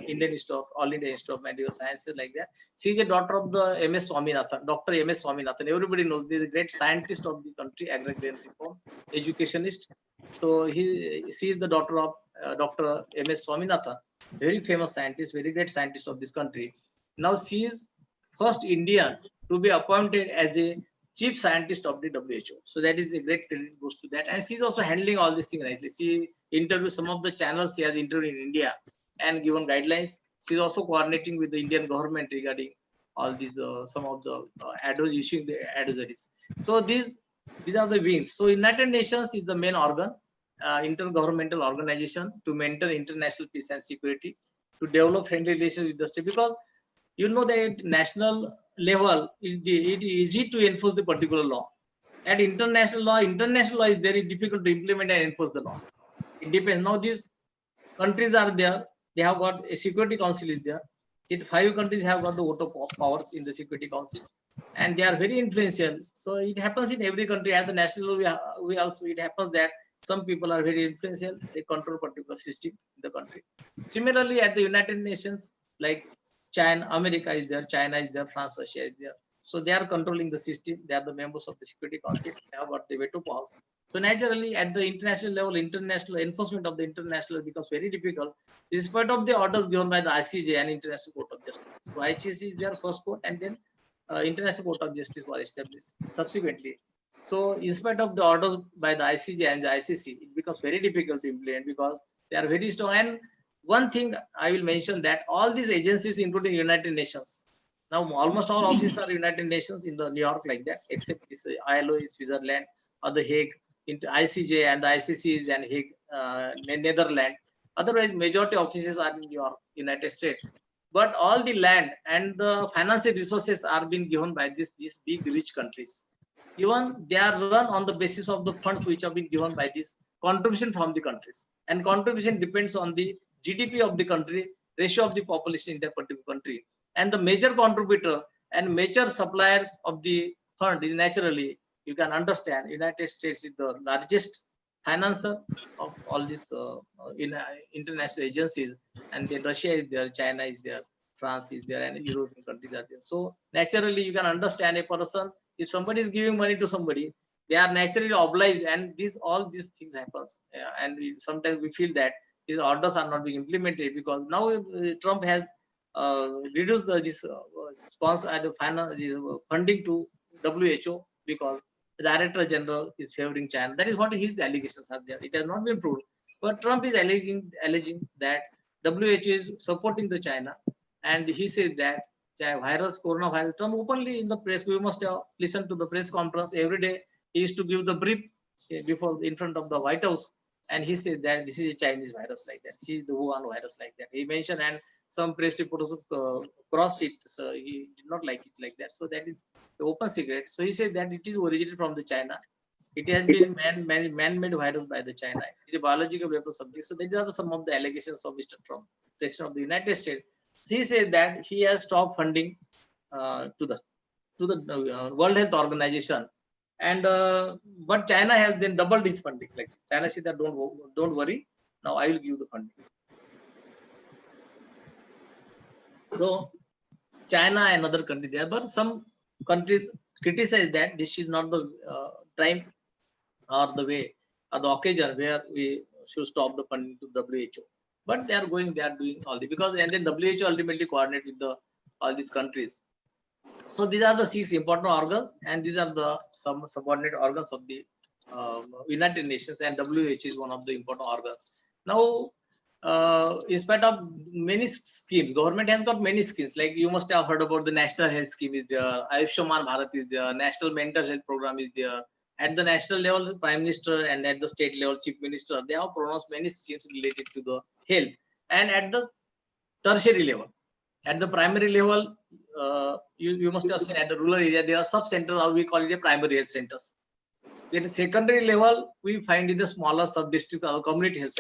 S3: Indian Institute, All India Institute of Medical Sciences, like that. She is a daughter of the MS Swaminathan, Dr. MS Swaminathan. Everybody knows this is a great scientist of the country, agrarian reform, educationist. So she is the daughter of Dr. MS Swaminathan, very famous scientist, very great scientist of this country. Now she is first Indian to be appointed as a chief scientist of the WHO. So that is a great credit goes to that. And she's also handling all these things rightly. She interviews some of the channels she has interviewed in India and given guidelines. She's also coordinating with the Indian government regarding all these some of the issuing the advisories. So these are the wings. So United Nations is the main organ, intergovernmental organization to maintain international peace and security, to develop friendly relations with the state, because you know that national level it is easy to enforce the particular law. At international law is very difficult to implement and enforce the laws. It depends. Now these countries are there. They have got a Security Council is there. 5 countries have got the veto powers in the Security Council, and they are very influential. So it happens in every country. At the national level, we also it happens that some people are very influential. They control particular system in the country. Similarly, at the United Nations, like China, America is there, China is there, France, Russia is there. So they are controlling the system. They are the members of the Security Council. They have got the veto powers. So naturally, at the international level, international enforcement of the international becomes very difficult, despite of the orders given by the ICJ and International Court of Justice. So ICJ is their first court, and then International Court of Justice was established subsequently. So in spite of the orders by the ICJ and the ICC, it becomes very difficult to implement because they are very strong. And one thing I will mention that all these agencies, including United Nations, now almost all of these are United Nations in the New York like that, except this ILO is Switzerland or the Hague, into ICJ and the ICC is in Hague, Netherlands. Otherwise, majority offices are in New York, United States. But all the land and the financial resources are being given by these big rich countries. Even they are run on the basis of the funds which have been given by this contribution from the countries. And contribution depends on the GDP of the country, ratio of the population in that particular country. And the major contributor and major suppliers of the fund is naturally, you can understand, United States is the largest financer of all these international agencies. And then Russia is there, China is there, France is there, and European countries are there. So naturally, you can understand a person, if somebody is giving money to somebody, they are naturally obliged, and all these things happens. And sometimes we feel that these orders are not being implemented because now Trump has reduced this sponsor and the funding to WHO because the Director General is favoring China. That is what his allegations are there. It has not been proved, but Trump is alleging that WHO is supporting the China, and he said that coronavirus. Trump openly in the press. We must have listened to the press conference every day. He used to give the brief before in front of the White House, and he said that this is a Chinese virus like that. This is the Wuhan virus like that. He mentioned, and some press reporters crossed it. So he did not like it like that. So that is the open secret. So he said that it is originated from the China. It has been man-made virus by the China. It is a biological weapon subject. So these are some of the allegations of Mr. Trump, President of the United States. He said that he has stopped funding to the World Health Organization, and but China has then doubled his funding. Like China said that don't worry, now I will give the funding. So China and other countries there, but some countries criticize that this is not the time or the way or the occasion where we should stop the funding to WHO. But they are doing all the, because and then WHO ultimately coordinate with the all these countries. So these are the 6 important organs, and these are the some subordinate organs of the United Nations, and WHO is one of the important organs. Now, in spite of many schemes, government has got many schemes. Like you must have heard about the National Health Scheme is there, Ayushman Bharat is there, National Mental Health Program is there. At the national level, the Prime Minister, and at the state level, Chief Minister, they have pronounced many schemes related to the health. And at the tertiary level, at the primary level, you must have seen at the rural area, there are sub-centers, or we call it a primary health centers. Then at secondary level, we find in the smaller sub-districts or community health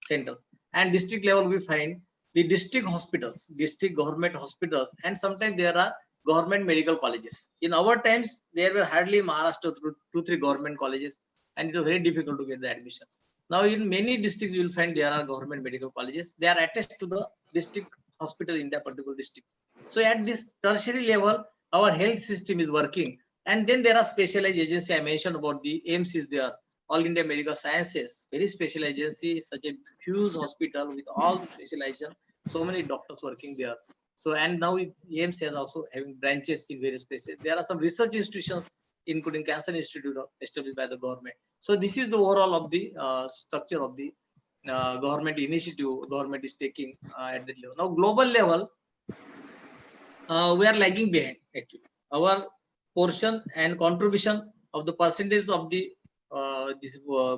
S3: centers. And district level, we find the district hospitals, district government hospitals, and sometimes there are government medical colleges. In our times, there were hardly in Maharashtra 2-3 government colleges, and it was very difficult to get the admissions. Now, in many districts, you will find there are government medical colleges. They are attached to the district hospital in that particular district. So at this tertiary level, our health system is working. And then there are specialized agencies. I mentioned about the AIIMS is there, All India Medical Sciences, very special agency, such a huge hospital with all the specialization, so many doctors working there. So, and now AIIMS has also having branches in various places. There are some research institutions, including Cancer Institute established by the government. So this is the overall of the structure of the government initiative government is taking at that level. Now, global level, we are lagging behind actually. Our portion and contribution of the percentage of the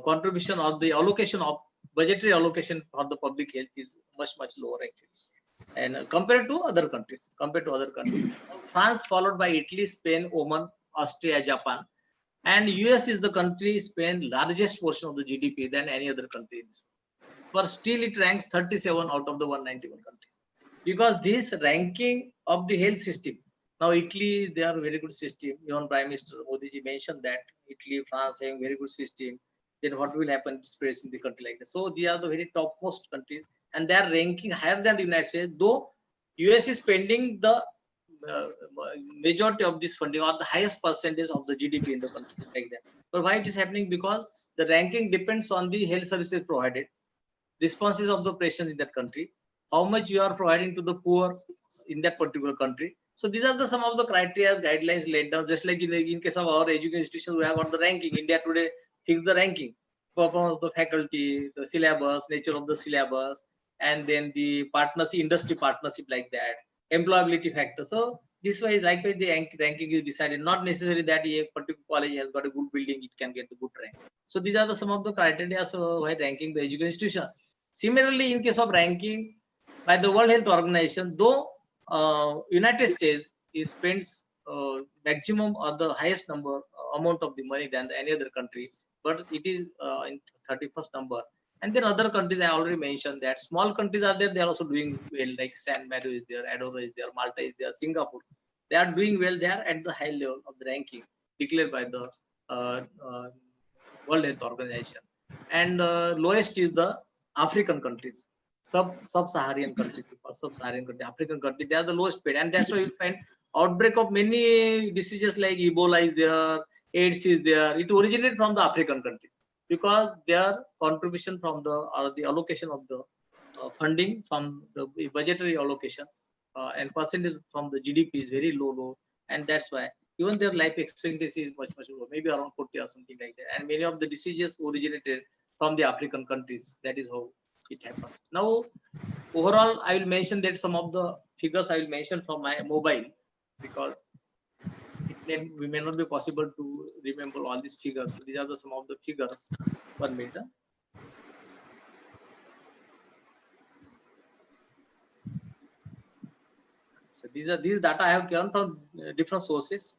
S3: contribution of the allocation of budgetary allocation for the public health is much lower actually, and compared to other countries. France followed by Italy, Spain, Oman, Austria, Japan, and US is the country spend largest portion of the GDP than any other country in this world. But still it ranks 37 out of the 191 countries, because this ranking of the health system. Now, Italy, they are very good system. Even Prime Minister Modi ji mentioned that Italy, France having very good system. Then what will happen spreads in the country like this? So they are the very topmost countries, and they are ranking higher than the United States. Though US is spending the majority of this funding, or the highest percentage of the GDP in the country like that. But why it is happening? Because the ranking depends on the health services provided, responses of the patients in that country, how much you are providing to the poor in that particular country. So these are the some of the criteria, guidelines laid down. Just like in case of our education institutions, we have got the ranking. India today fix the ranking, performance of the faculty, the syllabus, nature of the syllabus, and then the partnership, industry partnership like that, employability factor. So this way, likewise, the ranking is decided. Not necessarily that a particular college has got a good building, it can get the good rank. So these are the some of the criteria why ranking the education institution. Similarly, in case of ranking by the World Health Organization, though United States spends maximum or the highest number amount of the money than any other country, but it is in 31st number. And then other countries, I already mentioned that small countries are there, they are also doing well, like San Marino is there, Andorra is there, Malta is there, Singapore. They are doing well, they are at the high level of the ranking declared by the World Health Organization. And lowest is the African countries, sub-Saharan countries, African countries, they are the lowest paid. And that's why you find outbreak of many diseases like Ebola is there, AIDS is there. It originated from the African country, because their contribution from the, or the allocation of the funding from the budgetary allocation and percentage from the GDP is very low, and that's why even their life expectancy is much lower, maybe around 40 or something like that. And many of the diseases originated from the African countries. That is how it happens. Now, overall, I will mention that some of the figures I will mention from my mobile, because we may not be possible to remember all these figures. So these are the some of the figures. 1 minute. So these data I have given from different sources,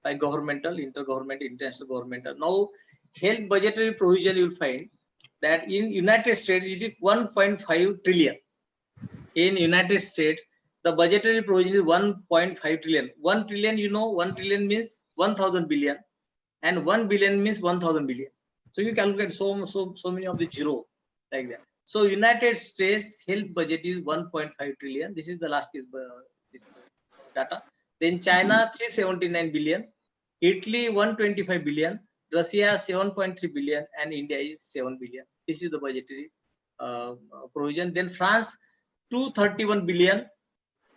S3: by governmental, intergovernmental, international governmental. Now, health budgetary provision, you will find that in United States it is 1.5 trillion. In United States, the budgetary provision is 1.5 trillion. 1 trillion, you know, 1 trillion means 1,000 billion, and 1 billion means 1,000 billion. So you calculate so many of the zero like that. So United States health budget is 1.5 trillion. This is the last is this data. Then China 379 billion, Italy 125 billion, Russia 7.3 billion, and India is 7 billion. This is the budgetary provision. Then France 231 billion,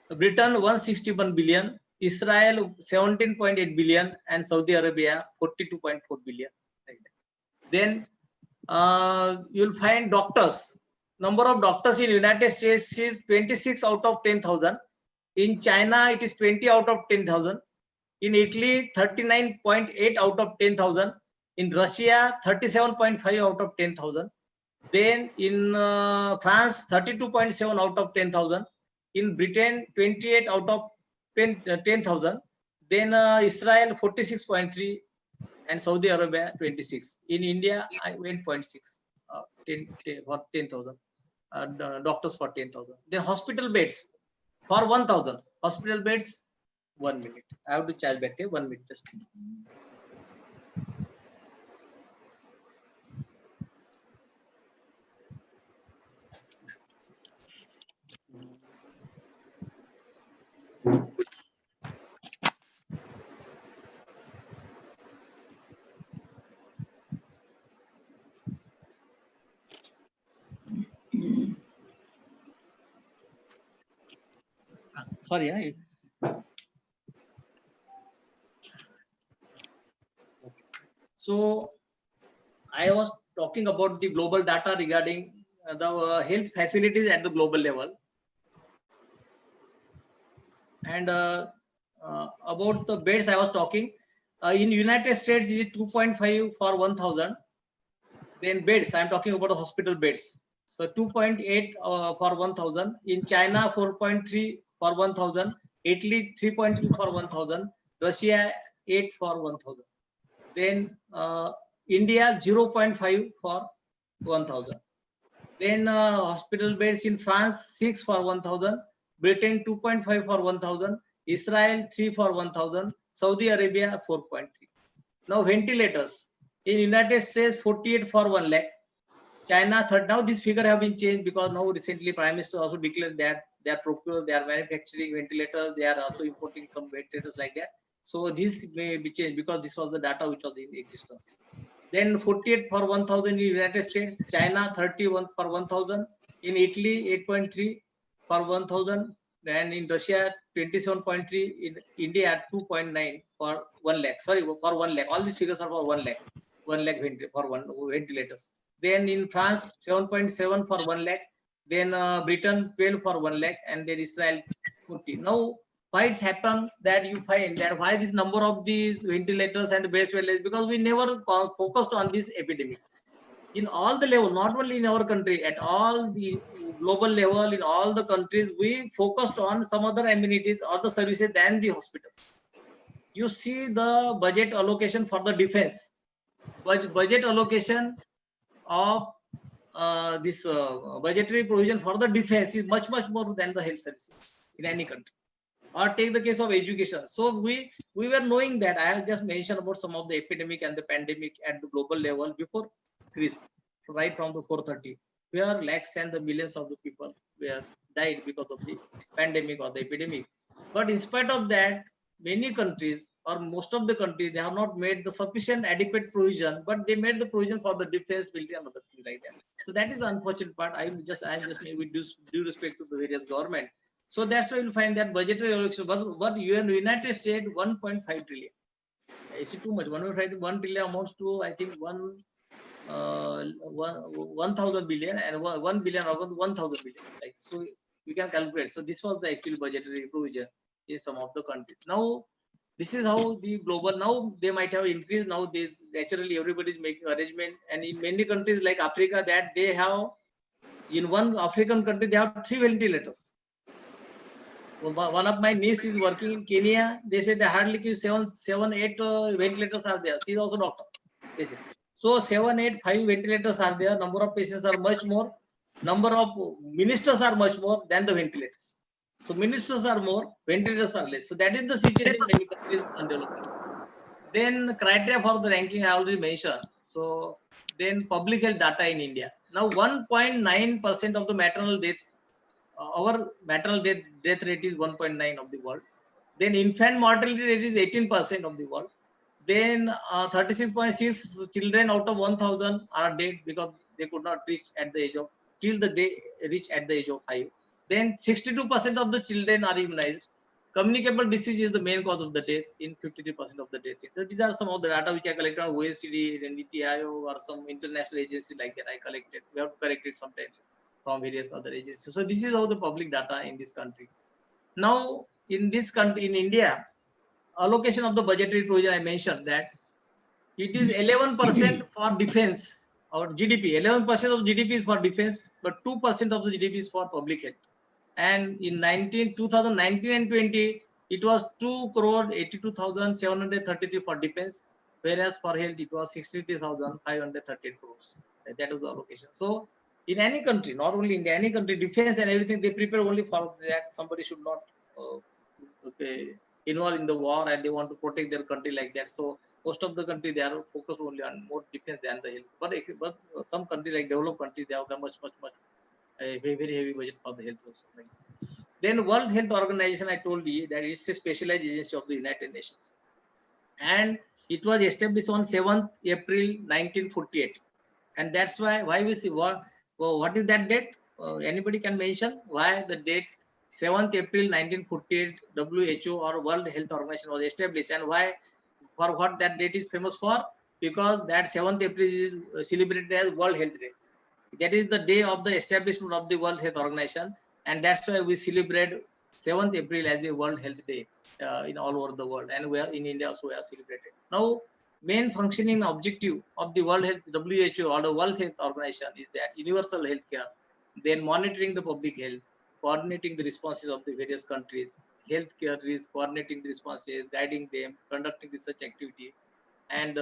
S3: Britain 161 billion, Israel 17.8 billion, and Saudi Arabia 42.4 billion. Then you'll find doctors. Number of doctors in United States is 26 out of 10,000. In China, it is 20 out of 10,000. In Italy, 39.8 out of 10,000. In Russia, 37.5 out of 10,000. Then in France, 32.7 out of 10,000. In Britain, 28 out of 10,000. Then Israel, 46.3, and Saudi Arabia, 26. In India, I went 0.6 for 10,000. Doctors for 10,000. Then hospital beds for 1,000. Hospital beds, 1 minute. I have to charge back 1 minute just. Sorry, so I was talking about the global data regarding the health facilities at the global level, and about the beds I was talking. In United States, it is 2.5 for 1,000. Then beds, I'm talking about the hospital beds. So 2.8 for 1,000. In China, 4.3 for 1,000. Italy, 3.2 for 1,000. Russia, 8 for 1,000. Then India, 0.5 for 1,000. Then hospital beds in France, 6 for 1,000. Britain, 2.5 for 1,000. Israel, 3 for 1,000. Saudi Arabia, 4.3. Now ventilators. In United States, 48 for 1 lakh. China, third. Now this figure have been changed because now recently Prime Minister also declared that they are manufacturing ventilators. They are also importing some ventilators like that. So this may be changed because this was the data which was in existence. Then 48 for 1,000 in United States. China 31 for 1,000. In Italy 8.3 for 1,000. And in Russia 27.3. In India 2.9 for 1 lakh. Sorry, for 1 lakh. All these figures are for 1 lakh. 1 lakh for one ventilators. Then in France 7.7 for 1 lakh. Then Britain 12 for 1 lakh, and then Israel 40. Now why it's happened that you find that why this number of these ventilators and the base ventilators, because we never focused on this epidemic in all the level, not only in our country, at all the global level, in all the countries, we focused on some other amenities or the services than the hospitals. You see the budget allocation for the defense, budget allocation of this budgetary provision for the defense is much more than the health services in any country. Or take the case of education. So we were knowing that I have just mentioned about some of the epidemic and the pandemic at the global level before Greece, right from the 430, where lakhs and the millions of the people were died because of the pandemic or the epidemic. But in spite of that, many countries or most of the countries, they have not made the sufficient adequate provision, but they made the provision for the defense, military, and other things like that. So that is the unfortunate part. I'm just maybe due respect to the various government. So that's why you'll find that budgetary allocation, but United States 1.5 trillion. Is it too much? 1 trillion amounts to, I think, 1,000 billion, and 1 billion or 1,000 billion. Like, so we can calculate. So this was the actual budgetary provision in some of the countries. Now this is how the global, now they might have increased. Now this naturally everybody is making arrangement, and in many countries like Africa, that they have, in one African country they have 3 ventilators. One of my niece is working in Kenya. They say they hardly 7, 8 ventilators are there. She is also doctor. They say. So 7, 8, 5 ventilators are there. Number of patients are much more. Number of ministers are much more than the ventilators. So ministers are more, ventilators are less. So that is the situation in many countries undeveloped. Then criteria for the ranking I already mentioned. So then public health data in India. Now 1.9% of the maternal death. Our maternal death rate is 1.9 of the world. Then infant mortality rate is 18% of the world. Then 36.6 children out of 1,000 are dead because they could not reach at the age of till the day reach at the age of 5. Then 62% of the children are immunized. Communicable disease is the main cause of the death in 53% of the deaths. So these are some of the data which I collected on OECD, and NITI Aayog, or some international agencies like that I collected. We have to correct it sometimes from various other agencies. So this is all the public data in this country. Now, in this country, in India, allocation of the budgetary provision, I mentioned that it is 11% for defense or GDP. 11% of GDP is for defense, but 2% of the GDP is for public health. And in 2019 and 20, it was 2,82,733 for defense, whereas for health it was 63,538 crores. That was the allocation. So in any country, not only in any country, defense and everything, they prepare only for that. Somebody should not involve in the war, and they want to protect their country like that. So most of the country, they are focused only on more defense than the health. But some countries like developed countries, they have much a very heavy budget for the health also. Then World Health Organization, I told you that it's a specialized agency of the United Nations, and it was established on 7th April 1948, and that's why we see what is that date? Anybody can mention why the date 7th April 1948 WHO or World Health Organization was established, and why, for what that date is famous for? Because that 7th April is celebrated as World Health Day. That is the day of the establishment of the World Health Organization, and that's why we celebrate 7th April as a World Health Day in all over the world, and we are in India also we are celebrated. Now, main functioning objective of the World Health WHO or the World Health Organization is that universal health care, then monitoring the public health, coordinating the responses of the various countries, healthcare risk, coordinating the responses, guiding them, conducting research activity, and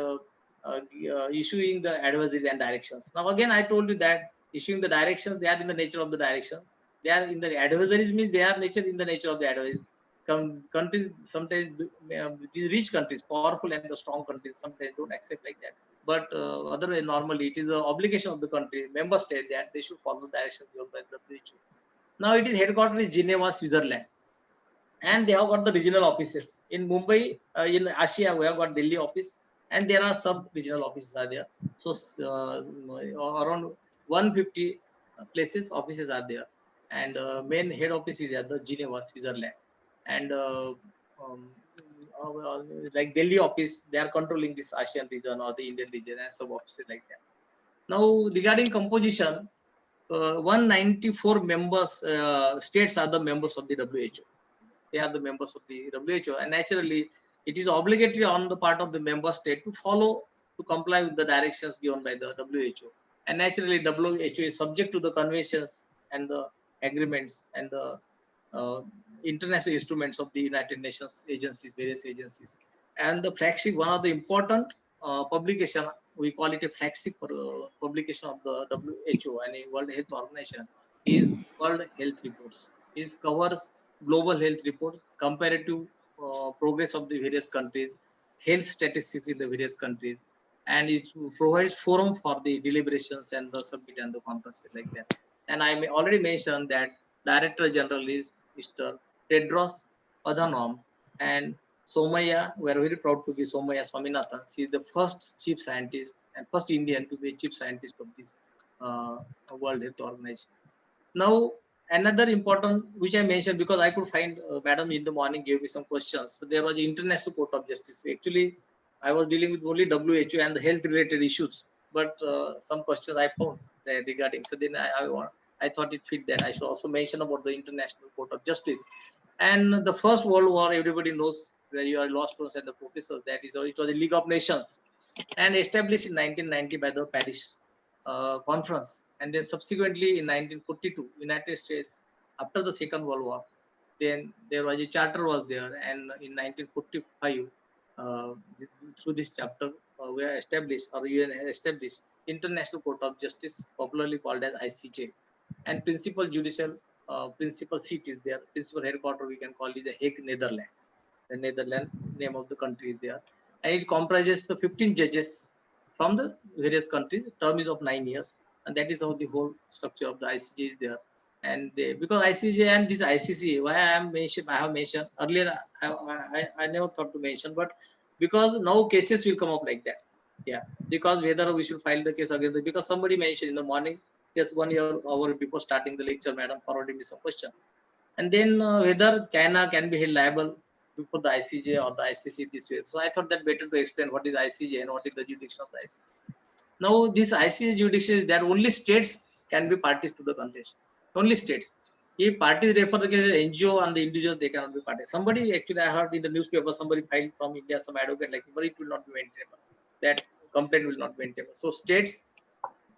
S3: issuing the advisories and directions. Now again, I told you that issuing the directions, they are in the nature of the direction. They are in the advisories, means they are in the nature of the advice. Countries sometimes, these rich countries, powerful and the strong countries, sometimes don't accept like that. But otherwise, normally it is the obligation of the country, member state, that they should follow the directions given by the WHO. Now it is headquartered in Geneva, Switzerland, and they have got the regional offices in Mumbai. In Asia, we have got Delhi office, and there are sub-regional offices are there. So around 150 places, offices are there, and main head office is at the Geneva, Switzerland, and like Delhi office, they are controlling this Asian region or the Indian region, and sub offices like that. Now regarding composition, 194 members states are the members of the WHO. They are the members of the WHO, and naturally it is obligatory on the part of the member state to follow, to comply with the directions given by the WHO. And naturally WHO is subject to the conventions and the agreements and the international instruments of the United Nations agencies, various agencies. And the flagship, one of the important publication, we call it a flagship publication of the WHO and a World Health Organization, is World Health Reports. It covers global health reports, comparative progress of the various countries, health statistics in the various countries, and it provides forum for the deliberations and the summit and the conferences like that. And I may already mention that Director General is Mr. Tedros Adhanom, and Somaya, we are very proud to be Somaya Swaminathan. She is the first chief scientist and first Indian to be chief scientist of this World Health Organization. Now, another important, which I mentioned because I could find madam in the morning gave me some questions. So there was the International Court of Justice. Actually, I was dealing with only WHO and the health related issues, but some questions I found regarding. So then I thought it fit that I should also mention about the International Court of Justice. And the First World War, everybody knows, where you are lost ones and the professors, that is, it was the League of Nations, and established in 1990 by the Paris Conference. And then subsequently in 1942, United States, after the Second World War, then there was a charter was there, and in 1945, through this chapter, we are established, or UN has established, International Court of Justice, popularly called as ICJ, and principal judicial, principal seat is there, principal headquarter we can call it the Hague, Netherlands. The Netherlands name of the country is there, and it comprises the 15 judges from the various countries. Term is of 9 years, and that is how the whole structure of the ICJ is there. And because ICJ and this ICC, why I have mentioned earlier, I never thought to mention, but because now cases will come up like that. Yeah, because whether we should file the case against because somebody mentioned in the morning, just 1 hour before starting the lecture, madam forwarded me some question. And then whether China can be held liable before the ICJ or the ICC this way. So I thought that better to explain what is ICJ and what is the jurisdiction of the ICJ. Now this ICJ jurisdiction is that only states can be parties to the convention. Only states. If parties refer the case NGO and the individuals, they cannot be parties. Somebody actually I heard in the newspaper, somebody filed from India, some advocate like, but it will not be maintainable. That complaint will not be maintainable. So states,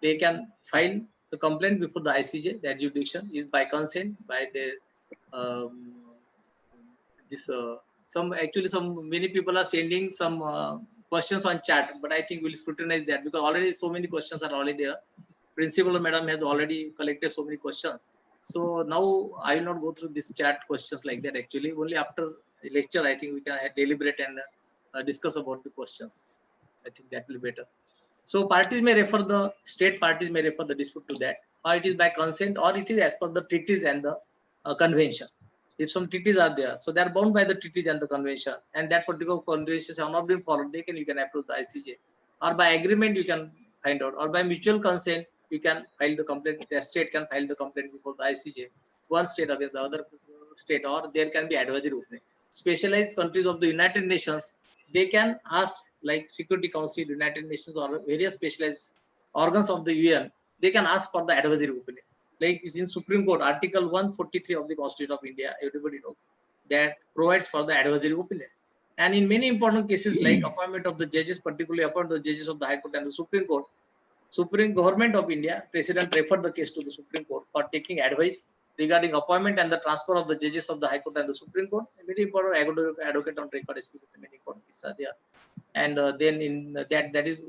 S3: they can file the complaint before the ICJ. That jurisdiction is by consent by their um, some many people are sending some questions on chat, but I think we'll scrutinize that because already so many questions are already there. Principal madam has already collected so many questions. So now I will not go through this chat questions like that. Actually, only after the lecture, I think we can deliberate and discuss about the questions. I think that will be better. So parties may refer the state parties may refer the dispute to that, or it is by consent, or it is as per the treaties and the convention. If some treaties are there, so they are bound by the treaties and the convention, and that particular conventions have not been followed, you can approach the ICJ, or by agreement you can find out, or by mutual consent you can file the complaint. The state can file the complaint before the ICJ, one state against the other state, or there can be advisory opening. Specialized countries of the United Nations, they can ask like Security Council, United Nations, or various specialized organs of the UN, they can ask for the advisory opinion. Like in Supreme Court, Article 143 of the Constitution of India, everybody knows, that provides for the advisory opinion. And in many important cases like appointment of the judges, particularly appointment of the judges of the High Court and the Supreme Court, Supreme Government of India, President referred the case to the Supreme Court for taking advice regarding appointment and the transfer of the judges of the High Court and the Supreme Court. Many important advocate on record speak with many important cases are there. And then in that is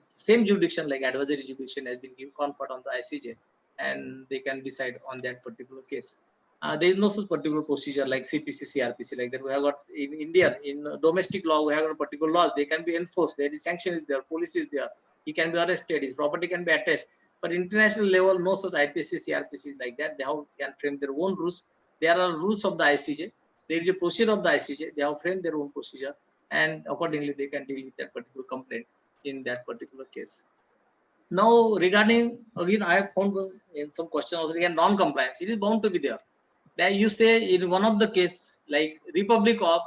S3: same jurisdiction like advisory jurisdiction has been given conferred on the ICJ, and they can decide on that particular case. There is no such particular procedure like CPC, CRPC like that. We have got in India, in domestic law, we have got particular laws. They can be enforced. There is sanction is there, police is there. He can be arrested. His property can be attached. But international level, no such IPC, CRPC like that. They can frame their own rules. There are rules of the ICJ. There is a procedure of the ICJ. They have framed their own procedure, and accordingly they can deal with that particular complaint in that particular case. Now regarding, again, I have found in some questions also again non-compliance. It is bound to be there. That you say in one of the case like Republic of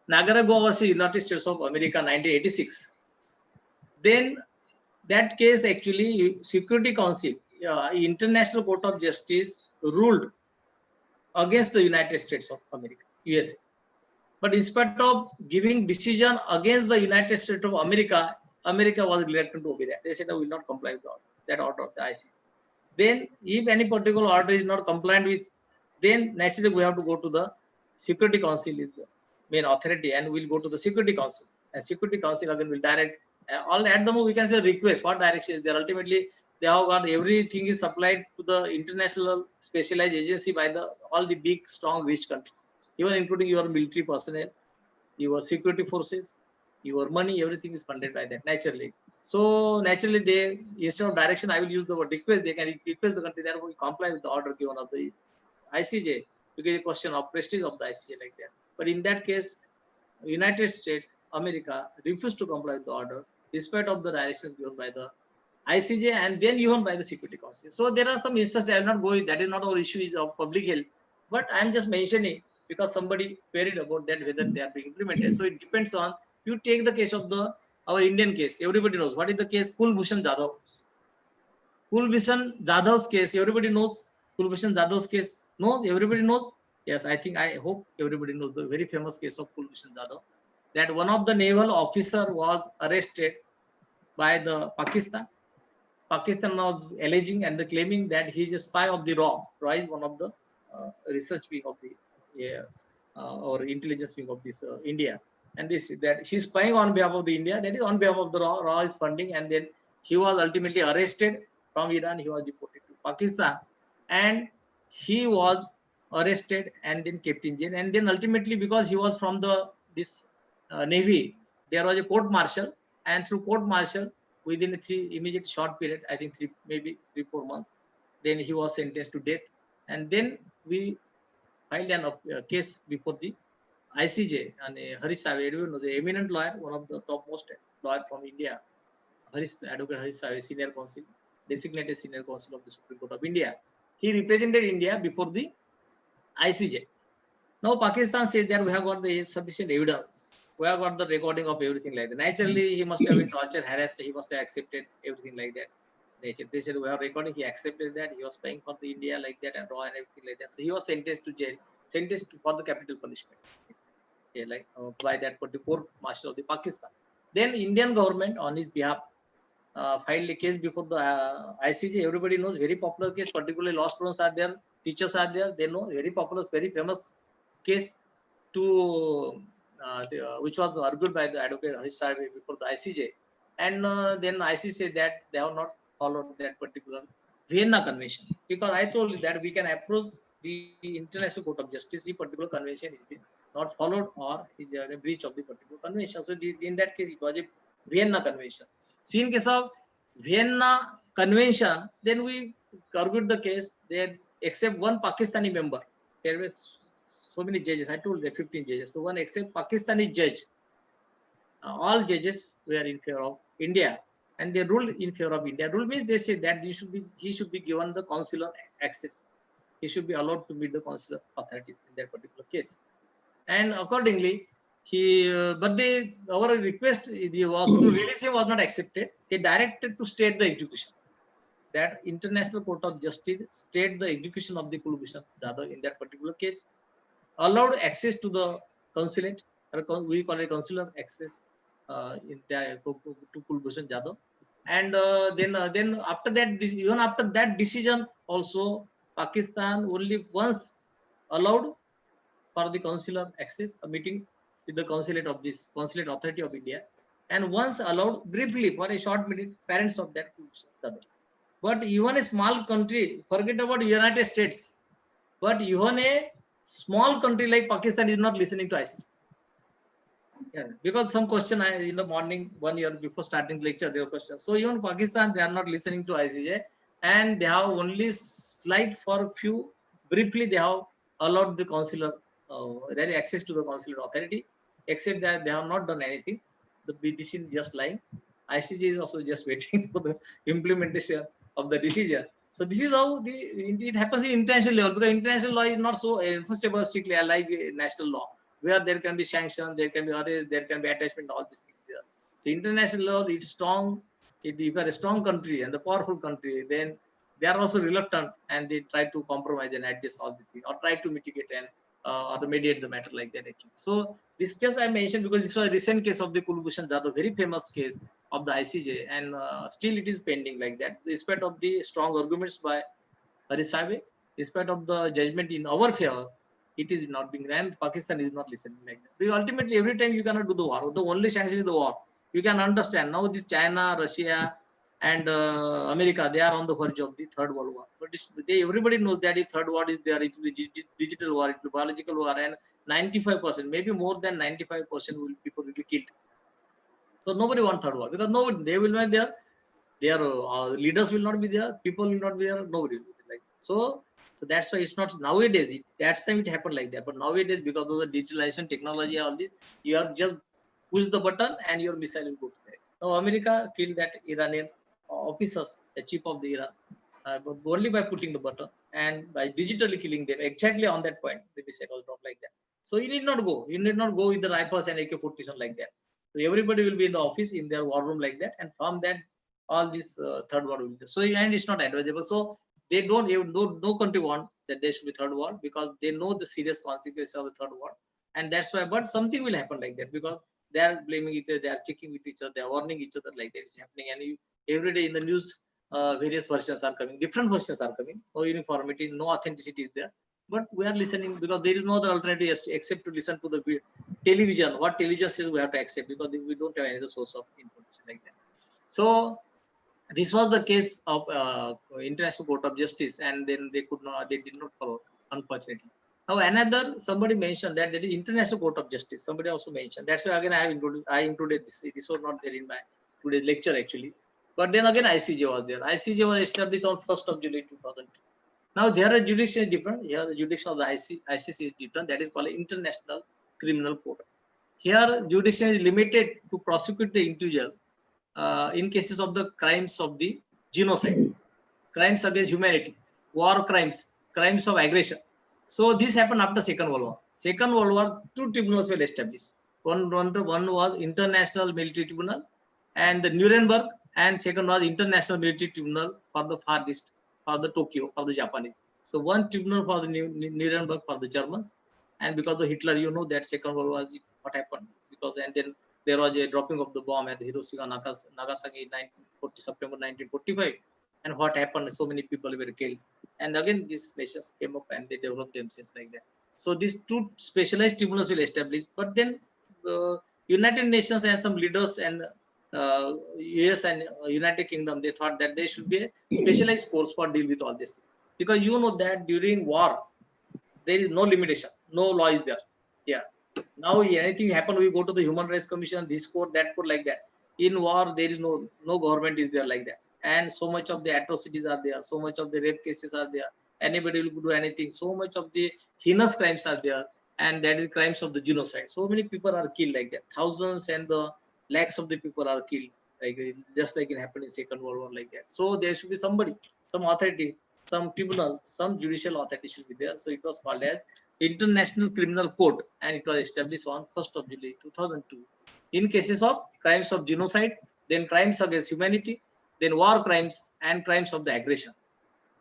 S3: Nicaragua versus United States of America 1986, then that case actually Security Council, International Court of Justice ruled against the United States of America, USA. But in spite of giving decision against the United States of America, America was reluctant to obey that. They said, "I will not comply with that order of the ICC." Then, if any particular order is not compliant with, then naturally we have to go to the Security Council, is the main authority, and we'll go to the Security Council. And Security Council again will direct. All at the moment we can say request. What direction is there? Ultimately, they have got everything is supplied to the international specialized agency by all the big, strong, rich countries, even including your military personnel, your security forces, your money, everything is funded by that naturally. So naturally, they instead of direction, I will use the word request. They can request the country that will comply with the order given of the ICJ, because a question of prestige of the ICJ like that. But in that case, United States, America refused to comply with the order, despite of the directions given by the ICJ and then even by the Security Council. So there are some instances I will not go in. That is not our issue, is of public health. But I am just mentioning because somebody queried about that whether they are being implemented. So it depends on, you take the case of our Indian case. Everybody knows what is the case. Kulbhushan Jadhav. Kulbhushan Jadhav's case. Everybody knows Kulbhushan Jadhav's case. No, everybody knows. Yes, I hope everybody knows the very famous case of Kulbhushan Jadhav. That one of the naval officer was arrested by the Pakistan. Pakistan was alleging and claiming that he is a spy of the RAW. RAW is one of the research wing of the or intelligence wing of this India. And this that he's spying on behalf of the India. That is on behalf of the RAW. RAW is funding, and then he was ultimately arrested from Iran. He was deported to Pakistan, and he was arrested and then kept in jail. And then ultimately, because he was from this Navy, there was a court martial, and through court martial, within a immediate short period, I think maybe 3-4 months, then he was sentenced to death. and then we filed a case before the ICJ. And Harish Save, the eminent lawyer, one of the topmost lawyer from India, Advocate Harish Save, senior counsel, designated senior counsel of the Supreme Court of India. He represented India before the ICJ. Now Pakistan says that we have got the sufficient evidence. We have got the recording of everything like that. Naturally, he must have been tortured, harassed. He must have accepted everything like that. They said we have recording. He accepted that. He was paying for the India like that and raw and everything like that. So he was sentenced to jail, sentenced for the capital punishment. Okay, like by that particular marshal of the Pakistan. Then Indian government on his behalf filed a case before the ICJ. Everybody knows, very popular case. Particularly law students are there, teachers are there. They know, very popular, very famous case to which was argued by the advocate Harish Save before the ICJ. And then ICJ said that they have not followed that particular Vienna Convention, because I told you that we can approach the International Court of Justice. The particular convention is been not followed or is there a breach of the particular convention. So in that case, it was a Vienna Convention. See, in case of Vienna Convention, then we argued the case that except one Pakistani member, there were so many judges. I told you 15 judges. So one except Pakistani judge, all judges were in favor of India, and they ruled in favor of India. Rule means they say that he should be given the consular access. He should be allowed to meet the consular authorities in that particular case. And accordingly, our request was to release him was not accepted. They directed to state the execution. That International Court of Justice stayed the execution of the Kulbhushan Jadhav in that particular case, allowed access to the consulate, or we call it consular access in there to Kulbhushan Jadhav. And then after that, even after that decision, also Pakistan only once allowed for the consular access, a meeting with the consulate of this consulate authority of India, and once allowed briefly for a short minute parents of that Kulbhushan Jadhav. But even a small country, forget about United States, but even a small country like Pakistan is not listening to ICJ. Yeah, because some question in the morning, 1 year before starting lecture, there were questions. So even Pakistan, they are not listening to ICJ, and they have only slight for few, briefly they have allowed the consular access to the consular authority, except that they have not done anything. The decision just lying. ICJ is also just waiting for the implementation of the decision. So this is how it happens in international level, because international law is not so enforceable strictly like national law, where there can be sanctions, there can be arrest, there can be attachment, all these things there. So international law, it's strong. If you are a strong country and a powerful country, then they are also reluctant and they try to compromise and adjust all these things, or try to mitigate and or to mediate the matter like that actually. So this just I mentioned because this was a recent case of the Kulbhushan Jadhav, very famous case of the ICJ, and still it is pending like that. Despite of the strong arguments by Harish Save, despite of the judgment in our favor, it is not being granted. Pakistan is not listening like that. Because ultimately, every time you cannot do the war. The only sanction is the war. You can understand now this China, Russia, and America, they are on the verge of the third world war. But everybody knows that the third war is there. It will be digital war, it will be biological war, and 95%, maybe more than 95% people will be killed. So nobody wants third war, because nobody, they will not be there. Their leaders will not be there. People will not be there. Nobody will be like so. So that's why it's not nowadays. That time it happened like that. But nowadays, because of the digitalization technology, all this, you have just push the button and your missile will go to there. Now America killed that Iranian officers, the chief of the Iran, but only by putting the button and by digitally killing them. Exactly on that point, the missile was dropped like that. So you need not go. You need not go with the rifles and AK-47 like that. So everybody will be in the office in their war room like that, and from that, all this third war will be there. So and it's not advisable. So they don't even no country want that there should be third war, because they know the serious consequences of the third war, and that's why. But something will happen like that, because they are blaming each other, they are checking with each other, they are warning each other like that is happening, and every day in the news, various versions are coming, different versions are coming. No uniformity, no authenticity is there. But we are listening because there is no other alternative except to listen to the television. What television says we have to accept, because we don't have any other source of information like that. So this was the case of International Court of Justice, and then they did not follow, unfortunately. Now another, somebody mentioned that there is International Court of Justice. Somebody also mentioned. That's why again I included this. This was not there in my today's lecture actually. But then again ICJ was there. ICJ was established on 1st of July 2002. Now there are jurisdiction is different. Here the jurisdiction of the ICC is different. That is called International Criminal Court. Here jurisdiction is limited to prosecute the individual in cases of the crimes of the genocide, crimes against humanity, war crimes, crimes of aggression. So this happened after Second World War. Second World War, two tribunals were established. One was International Military Tribunal and the Nuremberg, and second was International Military Tribunal for the Far East, for the Tokyo, for the Japanese. So one tribunal for the Nuremberg for the Germans, and because of Hitler, you know that Second World War, what happened, because and then there was a dropping of the bomb at Hiroshima and Nagasaki in September 1945, and what happened, so many people were killed, and again these nations came up and they developed themselves like that. So these two specialized tribunals will establish, but then United Nations and some leaders and US and United Kingdom, they thought that there should be a specialized force for deal with all this thing. Because you know that during war there is no limitation, no law is there. Yeah, now anything happen, we go to the Human Rights Commission, this court, that court, like that. In war there is no government is there like that, and so much of the atrocities are there, so much of the rape cases are there, anybody will do anything, so much of the heinous crimes are there, and that is crimes of the genocide. So many people are killed like that, thousands and the lakhs of the people are killed, like just like it happened in Second World War like that. So there should be somebody, some authority, some tribunal, some judicial authority should be there. So it was called as International Criminal Court, and it was established on 1st of July 2002 in cases of crimes of genocide, then crimes against humanity, then war crimes and crimes of the aggression.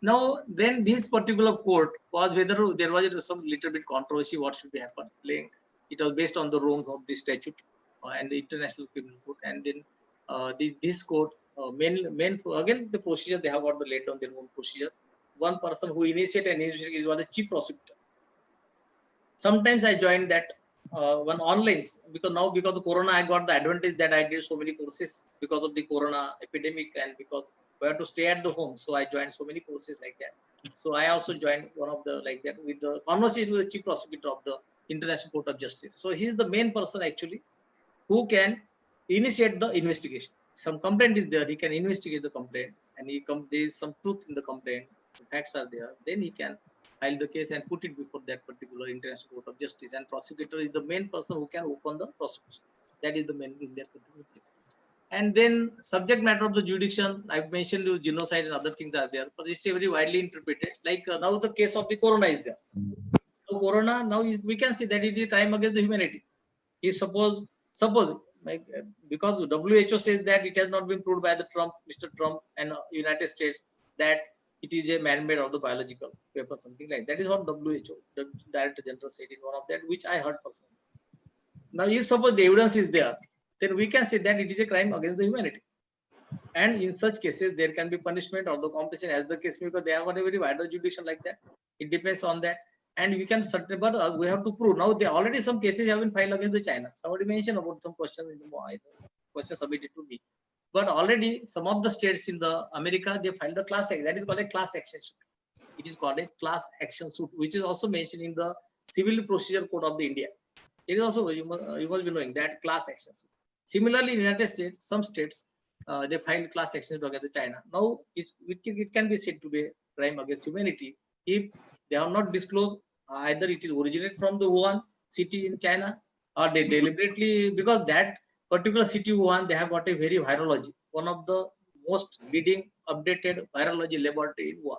S3: Now, then this particular court was whether there was some little bit controversy what should be happen. It was based on the rules of the statute and the International Criminal Court, and then this court main again the procedure they have got the laid down their own procedure. One person who initiated an investigation was the chief prosecutor. Sometimes I joined that one online, because now because of Corona I got the advantage that I did so many courses because of the Corona epidemic, and because we have to stay at the home, so I joined so many courses like that. So I also joined one of the like that with the conversation with the chief prosecutor of the International Court of Justice. So he is the main person actually who can initiate the investigation. Some complaint is there, he can investigate the complaint, and there is some truth in the complaint, the facts are there, then he can file the case and put it before that particular International Court of Justice, and prosecutor is the main person who can open the prosecution. That is the main in that particular case. And then subject matter of the jurisdiction, I've mentioned you genocide and other things are there, but it's very widely interpreted. Like now the case of the Corona is there. So Corona now we can see that it is a crime against the humanity. If suppose like, because WHO says that it has not been proved by the Mr. Trump and United States that it is a man-made of the biological weapon, something like that. Is what WHO, the Director General, said in one of that, which I heard personally. Now, if suppose the evidence is there, then we can say that it is a crime against the humanity. And in such cases, there can be punishment or the compensation as the case, because they have got a very wider jurisdiction like that. It depends on that. And we can certainly, but we have to prove. Now, there already some cases have been filed against the China. Somebody mentioned about some questions in the question submitted to me. But already some of the states in the America, they filed a class action. That is called a class action suit. It is called a class action suit, which is also mentioned in the Civil Procedure Code of the India. It is also, you must be knowing that class action suit. Similarly, in the United States, some states, they filed class action suit against China. Now, it can be said to be a crime against humanity if they have not disclosed either it is originated from the Wuhan city in China, or they deliberately, because that particular city Wuhan, they have got a very virology, one of the most leading updated virology laboratory in Wuhan.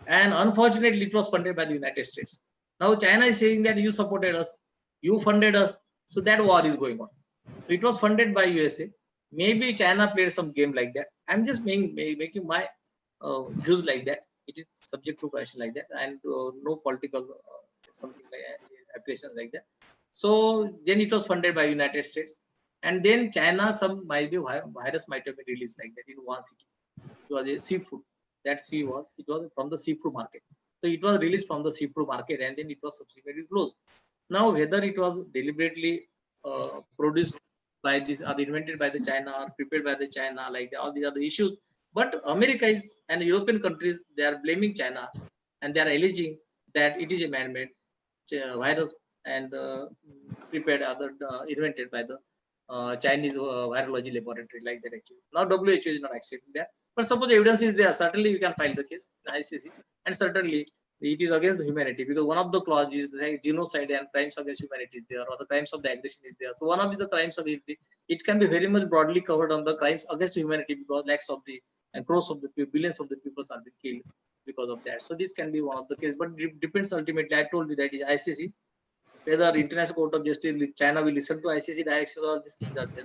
S3: And unfortunately, it was funded by the United States. Now China is saying that you supported us, you funded us, so that war is going on. So it was funded by USA. Maybe China played some game like that. I'm just making my views like that. It is subject to question like that, and no political something like applications like that. So then it was funded by United States, and then China, some might be virus might have been released like that in one city. It was a seafood. That it was from the seafood market. So it was released from the seafood market, and then it was subsequently closed. Now whether it was deliberately produced by this or invented by the China or prepared by the China, like all these other issues. But America is and European countries, they are blaming China, and they are alleging that it is a man-made virus and prepared invented by the Chinese virology laboratory like that. Actually, now WHO is not accepting that. But suppose evidence is there, certainly you can file the case in ICC, and certainly it is against the humanity, because one of the clause is like genocide and crimes against humanity is there, or the crimes of the aggression is there. So one of the crimes of it can be very much broadly covered on the crimes against humanity, because lakhs of the and crores of the billions of the people are being killed because of that. So this can be one of the cases, but it depends ultimately. I told you that is ICC, whether International Court of Justice, China will listen to ICC directions, all these things are there,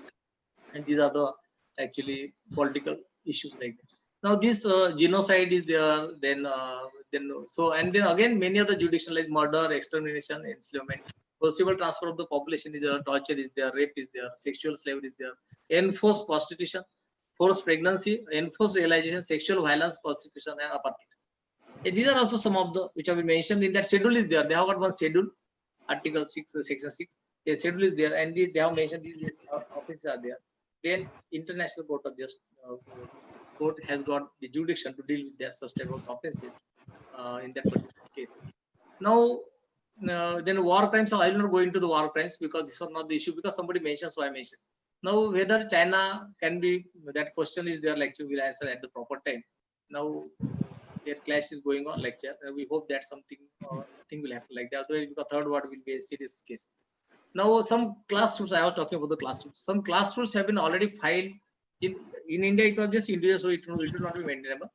S3: and these are the actually political issues like that. Now this genocide is there, then so, and then again many other judicial like murder, extermination, enslavement, possible transfer of the population is there, torture is there, rape is there, sexual slavery is there, enforced prostitution, forced pregnancy, enforced realization, sexual violence, prostitution, and apartheid. And these are also some of the which have been mentioned in that schedule is there. They have got one schedule, Article 6, Section 6. The schedule is there, and they have mentioned these offices are there. Then International Court of Justice court has got the jurisdiction to deal with their such type of offences in that particular case. Now, then war crimes. So I will not go into the war crimes because this was not the issue, because somebody mentioned, so I mentioned. Now, whether China can be, that question is there. Lecture will answer at the proper time. Now, their clash is going on. Lecture. We hope that something thing will happen like that. Otherwise, because third word will be a serious case. Now, some class suits, I was talking about the class suits. Some class suits have been already filed in India. It was just India, so it will not be maintainable.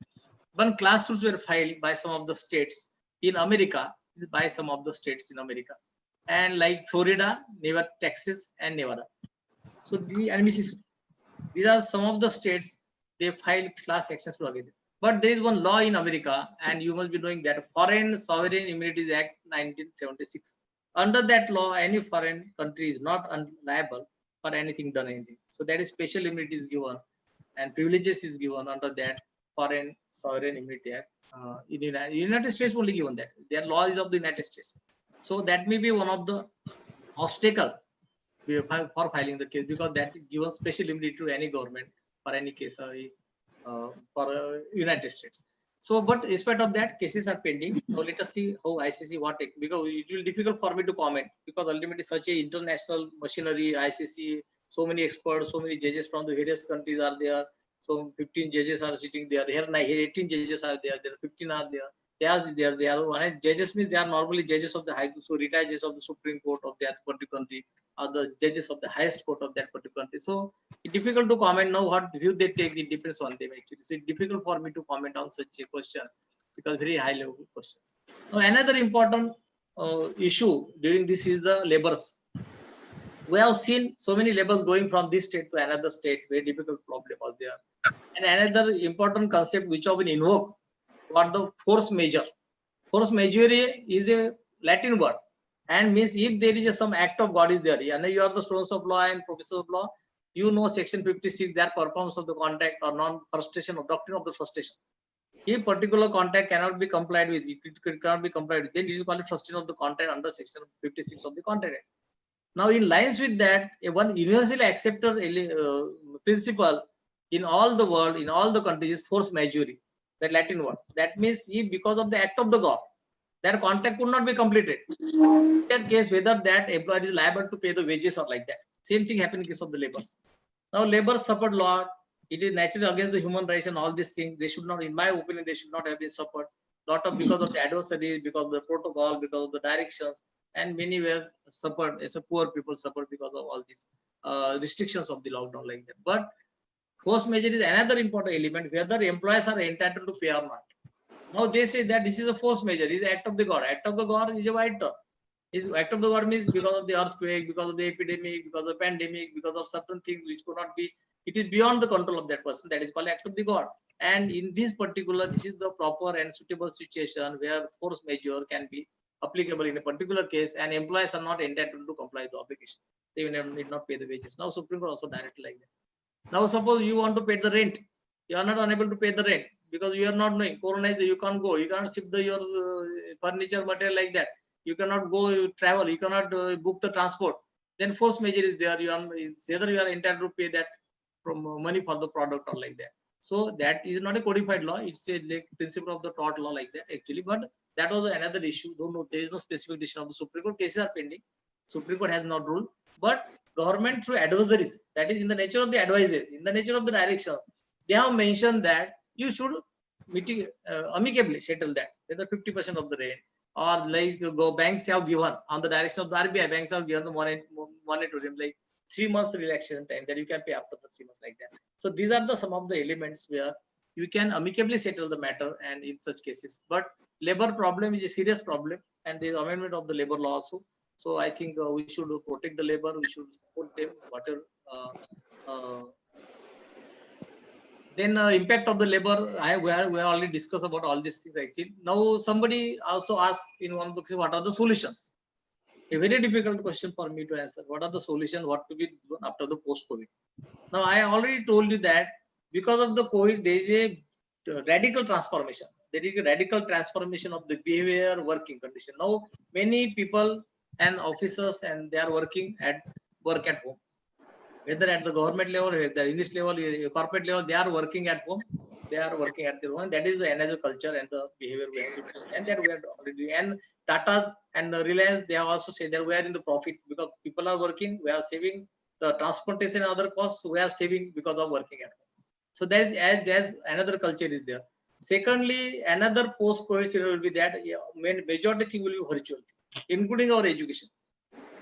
S3: But class suits were filed by some of the states in America, by some of the states in America, and like Florida, Nevada, Texas, and Nevada. So these are some of the states they filed class actions together. But there is one law in America, and you must be knowing that Foreign Sovereign Immunities Act 1976. Under that law, any foreign country is not liable for anything done anything. So that is special immunity is given and privileges is given under that Foreign Sovereign Immunity Act. In the United States only given that. Their law is of the United States. So that may be one of the obstacle for filing the case, because that gives special immunity to any government for any case for United States. So, but in spite of that, cases are pending. So let us see how ICC what take, because it will be difficult for me to comment, because ultimately such a international machinery, ICC, so many experts, so many judges from the various countries are there. So 15 judges are sitting there. Here 18 judges are there. There 15 are there. They are one judges means they are normally judges of the high, so retired judges of the Supreme Court of that particular country, or the judges of the highest court of that particular country. So it's difficult to comment now what view they take. It depends on them actually. So it's difficult for me to comment on such a question, because very high level question. Now another important issue during this is the labors. We have seen so many labors going from this state to another state. Very difficult problem was there. And another important concept which have been invoked, what the force majeure. Force majeure is a Latin word, and means if there is some act of God is there, and you are the students of law and professors of law, you know section 56, that performance of the contract or non-frustration of doctrine of the frustration. If particular contract cannot be complied with, it cannot be complied with, then it is called frustration of the contract under section 56 of the Contract Act. Now, in lines with that, one universally accepted principle in all the world, in all the countries, is force majeure, the Latin word. That means if because of the act of the God, that contract could not be completed. In that case, whether that employer is liable to pay the wages or like that. Same thing happened in case of the laborers. Now, laborers suffered a lot. It is naturally against the human rights and all these things. They should not, in my opinion, they should not have been suffered. Lot of because of the adversity, because of the protocol, because of the directions, and many were suffered as a poor people suffered because of all these restrictions of the lockdown like that. But force majeure is another important element, whether employees are entitled to pay or not. Now they say that this is a force majeure, is act of the God. Act of the God is a wide term. Is act of the God means because of the earthquake, because of the epidemic, because of the pandemic, because of certain things which could not be, it is beyond the control of that person. That is called act of the God. And in this particular, this is the proper and suitable situation where force majeure can be applicable in a particular case, and employees are not entitled to comply with the obligation. They need not pay the wages. Now Supreme Court also directed like that. Now suppose you want to pay the rent, you are not unable to pay the rent because you are not knowing Corona is there, you can't go, you cannot ship your furniture material like that, you cannot go, you travel, you cannot book the transport. Then force majeure is there. You are either you are entitled to pay that from money for the product or like that. So that is not a codified law. It's a like principle of the tort law like that actually. But that was another issue. Though no, there is no specific decision of the Supreme Court. Cases are pending. Supreme Court has not ruled. But government through advisories, that is in the nature of the advisory, in the nature of the direction, they have mentioned that you should amicably settle that, whether 50% of the rent, or like go banks have given on the direction of the RBI, banks have given the moratorium, like 3 months relaxation time that you can pay after the 3 months, like that. So these are the some of the elements where you can amicably settle the matter, and in such cases. But labor problem is a serious problem, and the amendment of the labor law also. So I think we should protect the labor, we should support them, whatever. Uh, then impact of the labor, we have already discussed about all these things actually. Now somebody also asked in one book, what are the solutions? A very difficult question for me to answer. What are the solutions? What to be done after the post-COVID? Now I already told you that because of the COVID, there is a radical transformation. There is a radical transformation of the behavior, working condition. Now many people and officers, and they are working at home, whether at the government level, at the industry level, corporate level, they are working at home. They are working at their home. That is the another culture and the behavior we have to change, and that we are already. And Tata's and Reliance, they have also said that we are in the profit because people are working. We are saving the transportation and other costs. We are saving because of working at home. So there's another culture is there. Secondly, another post-COVID scenario will be that majority thing will be virtual, including our education.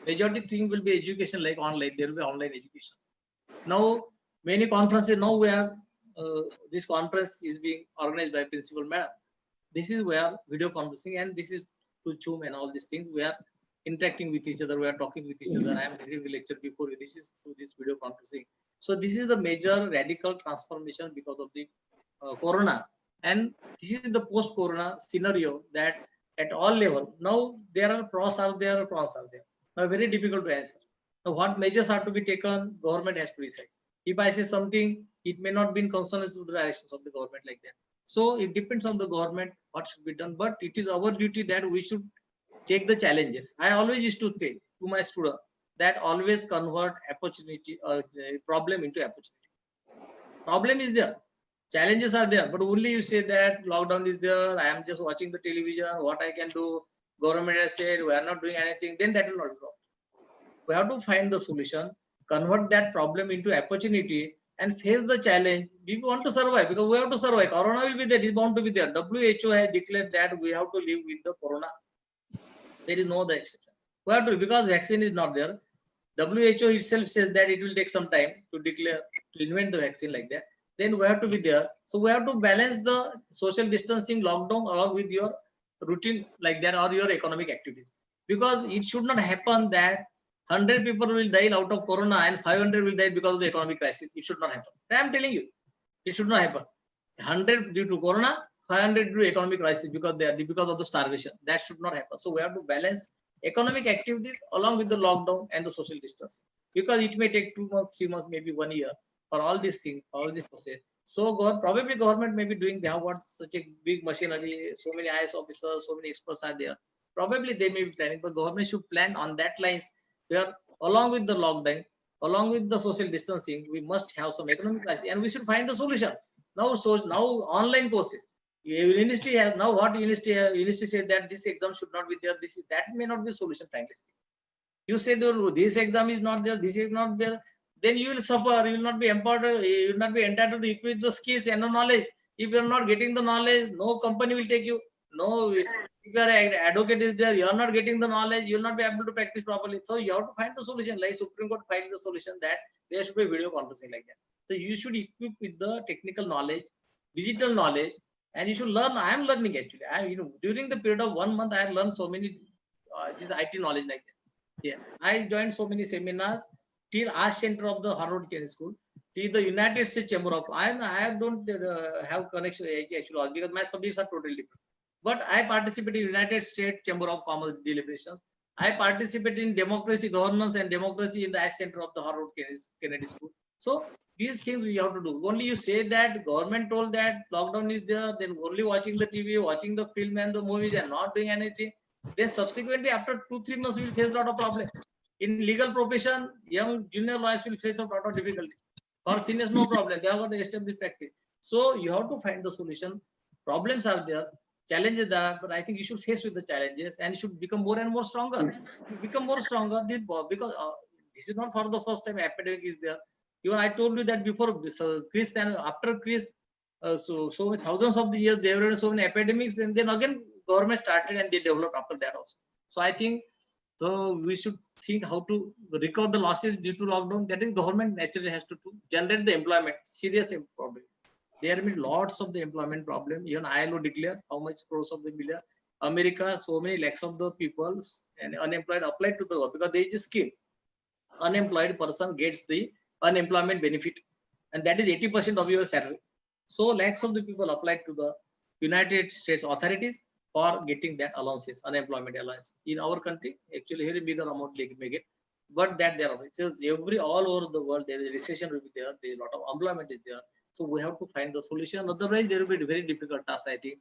S3: Majority thing will be education, like online. There will be online education. Now many conferences, now we are this conference is being organized by principal madam. This is where video conferencing, and this is to Zoom and all these things, we are interacting with each other, we are talking with each other. I am giving the lecture before you. This is through this video conferencing. So this is the major radical transformation because of the corona, and this is the post corona scenario, that at all level now there are pros are there, cons are there. Now very difficult to answer. Now what measures are to be taken, government has to decide. If I say something, it may not be in consonance with the directions of the government, like that. So it depends on the government what should be done, but it is our duty that we should take the challenges. I always used to say to my student that always convert opportunity problem into opportunity. Problem is there, challenges are there, but only you say that lockdown is there, I am just watching the television, what I can do, government has said we are not doing anything, then that will not be. We have to find the solution, convert that problem into opportunity, and face the challenge. We want to survive because we have to survive. Corona will be there, it is bound to be there. WHO has declared that we have to live with the corona. There is no other exception. We have to, because vaccine is not there. WHO itself says that it will take some time to declare, to invent the vaccine, like that. Then we have to be there. So we have to balance the social distancing, lockdown, along with your routine, like that, or your economic activities. Because it should not happen that 100 people will die out of corona and 500 will die because of the economic crisis. It should not happen. I am telling you, it should not happen. 100 due to corona, 500 due to economic crisis because of the starvation. That should not happen. So we have to balance economic activities along with the lockdown and the social distance, because it may take 2 months, 3 months, maybe 1 year for all these things, all this process. So probably government may be doing, they have got such a big machinery, so many IS officers, so many experts are there. Probably they may be planning, but government should plan on that lines, where along with the lockdown, along with the social distancing, we must have some economic crisis, and we should find the solution. Now online courses, university has now what university said that this exam should not be there. That may not be a solution, frankly speaking. You say that this exam is not there, this is not there, then you will suffer. You will not be empowered. You will not be entitled to equip the skills and the knowledge. If you are not getting the knowledge, no company will take you. No, if your advocate is there, you are not getting the knowledge, you will not be able to practice properly. So you have to find the solution, like Supreme Court filed the solution that there should be video conferencing, like that. So you should equip with the technical knowledge, digital knowledge, and you should learn. I am learning actually. During the period of 1 month, I have learned so many this IT knowledge, like that. Yeah, I joined so many seminars till Ash Center of the Harvard Kennedy School, till the United States Chamber of. I don't have connection actually because my subjects are totally different. But I participate in United States Chamber of Commerce deliberations. I participate in democracy, governance, and democracy in the Ash Center of the Harvard Kennedy School. So these things we have to do. Only you say that government told that lockdown is there, then only watching the TV, watching the film and the movies, and not doing anything. Then subsequently, after 2-3 months, we will face a lot of problem. In legal profession, young junior lawyers will face a lot of difficulty. For seniors, no problem. They have got the established practice. So you have to find the solution. Problems are there, challenges there, but I think you should face with the challenges and you should become more and more stronger. You become more stronger because this is not for the first time epidemic is there. Even I told you that before Chris and after Chris, So thousands of the years there were so many epidemics, and then again government started and they developed after that also. So I think so we should think how to recover the losses due to lockdown. That is government naturally has to generate the employment. Serious problem. There have been lots of the employment problem. Even ILO declare how much crores of the million. America, so many lakhs of the people and unemployed applied to the work because there is a scheme. Unemployed person gets the unemployment benefit, and that is 80% of your salary. So lakhs of the people applied to the United States authorities for getting that allowances, unemployment allowance. In our country, actually very bigger amount they may get, but that there are all over the world there is recession will be there. There is a lot of unemployment is there. So we have to find the solution. Otherwise, there will be very difficult task, I think.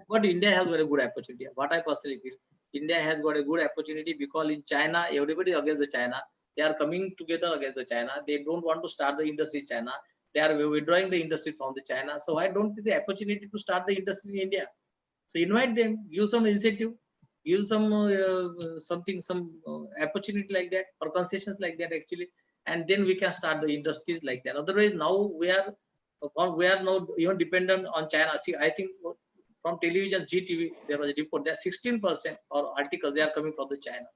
S3: But India has got a good opportunity. What I personally feel, India has got a good opportunity because in China, everybody against the China. They are coming together against the China. They don't want to start the industry in China. They are withdrawing the industry from the China. So I don't see the opportunity to start the industry in India. So invite them, give some incentive, give some opportunity like that or concessions like that actually, and then we can start the industries like that. Otherwise, now we are now even dependent on China. See, I think from television GTV there was a report that 16% or articles they are coming from the China.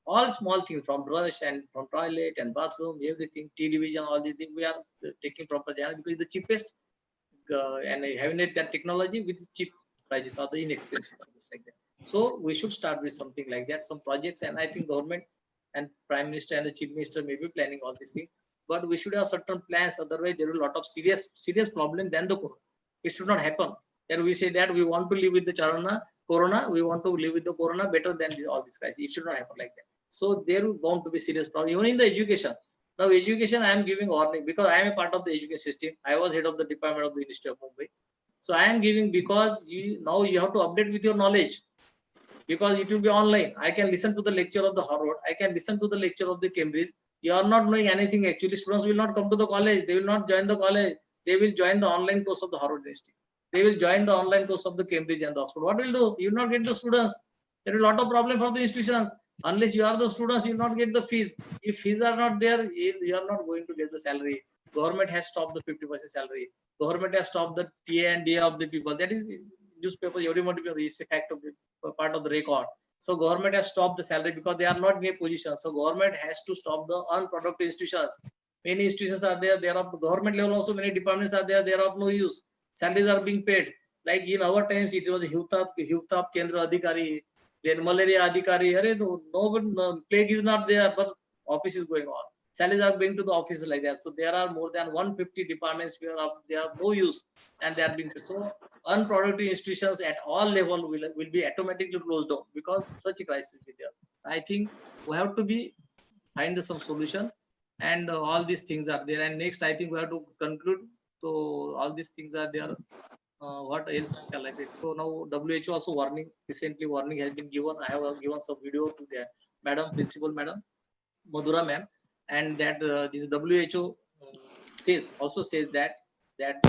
S3: All small things from brush and from toilet and bathroom, everything, television, all these things we are taking from China because it's the cheapest and having that technology with cheap prices or the inexpensive prices like that. So we should start with something like that, some projects, and I think government and Prime Minister and the Chief Minister may be planning all these things. But we should have certain plans. Otherwise, there will be a lot of serious problem than the corona. It should not happen. Then we say that we want to live with the corona. We want to live with the corona better than all this crisis. It should not happen like that. So there will bound to be serious problem. Even in the education. Now education, I am giving warning because I am a part of the education system. I was head of the department of the University of Mumbai. So I am giving because now you have to update with your knowledge. Because it will be online. I can listen to the lecture of the Harvard. I can listen to the lecture of the Cambridge. You are not knowing anything actually. Students will not come to the college. They will not join the college. They will join the online course of the Harvard University. They will join the online course of the Cambridge and the Oxford. What will do? You will not get the students. There is a lot of problem for the institutions. Unless you are the students, you will not get the fees. If fees are not there, you are not going to get the salary. Government has stopped the 50% salary. Government has stopped the TA and DA of the people. That is newspaper. Everybody is a fact of the part of the record. So government has stopped the salary because they are not in a position. So government has to stop the unproductive institutions. Many institutions are there. There are government level also many departments are there. They are of no use. Salaries are being paid. Like in our times, it was Hutap Kendra Adhikari, then Malaria Adhikari. No plague is not there, but office is going on. Salaries are going to the offices like that. So there are more than 150 departments where they are no use and they are being so unproductive institutions at all level will be automatically closed down because such a crisis will be there. I think we have to find some solution, and all these things are there. And next, I think we have to conclude. So all these things are there. What else shall I do? So now WHO also warning. Recently, warning has been given. I have given some video to the Madam Principal Madam Madhura Ma'am, and that this WHO says that and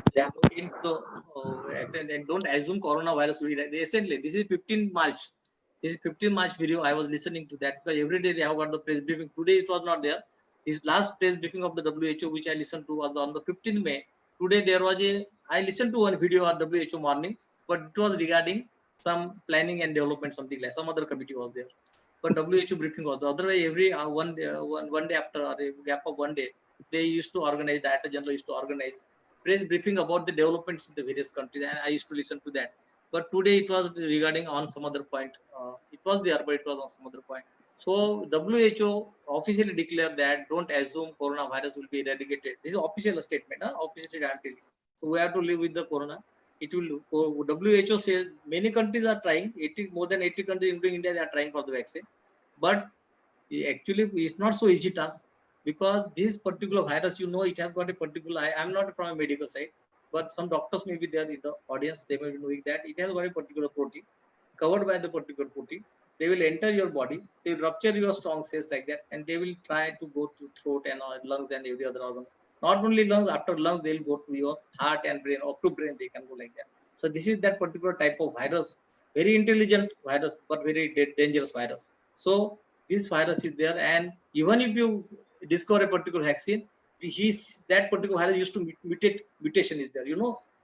S3: don't assume coronavirus will be recently. This is 15 March. This is 15 March video. I was listening to that because every day they have got the press briefing. Today it was not there. This last press briefing of the WHO, which I listened to, was on the 15th May. Today there was I listened to one video on WHO morning, but it was regarding some planning and development, something like some other committee was there. But WHO briefing was the other way. Every one day after a gap of one day, they used to organize. The Director General used to organize press briefing about the developments in the various countries, and I used to listen to that. But today it was regarding on some other point. It was there, but it was on some other point. So WHO officially declared that don't assume coronavirus will be eradicated. This is official statement, official statement. So we have to live with the corona. It will. WHO says many countries are trying. More than 80 countries, including India, they are trying for the vaccine. But actually, it's not so easy task because this particular virus, it has got a particular. I'm not from a medical side, but some doctors may be there in the audience. They may be knowing that it has got a particular protein covered by the particular protein. They will enter your body. They will rupture your strong cells like that, and they will try to go to throat and lungs and every other organ. Not only lungs, after lungs, they will go to your heart and brain, up to brain, they can go like that. So this is that particular type of virus, very intelligent virus, but very dangerous virus. So this virus is there, and even if you discover a particular vaccine, that particular virus used to mutation is there.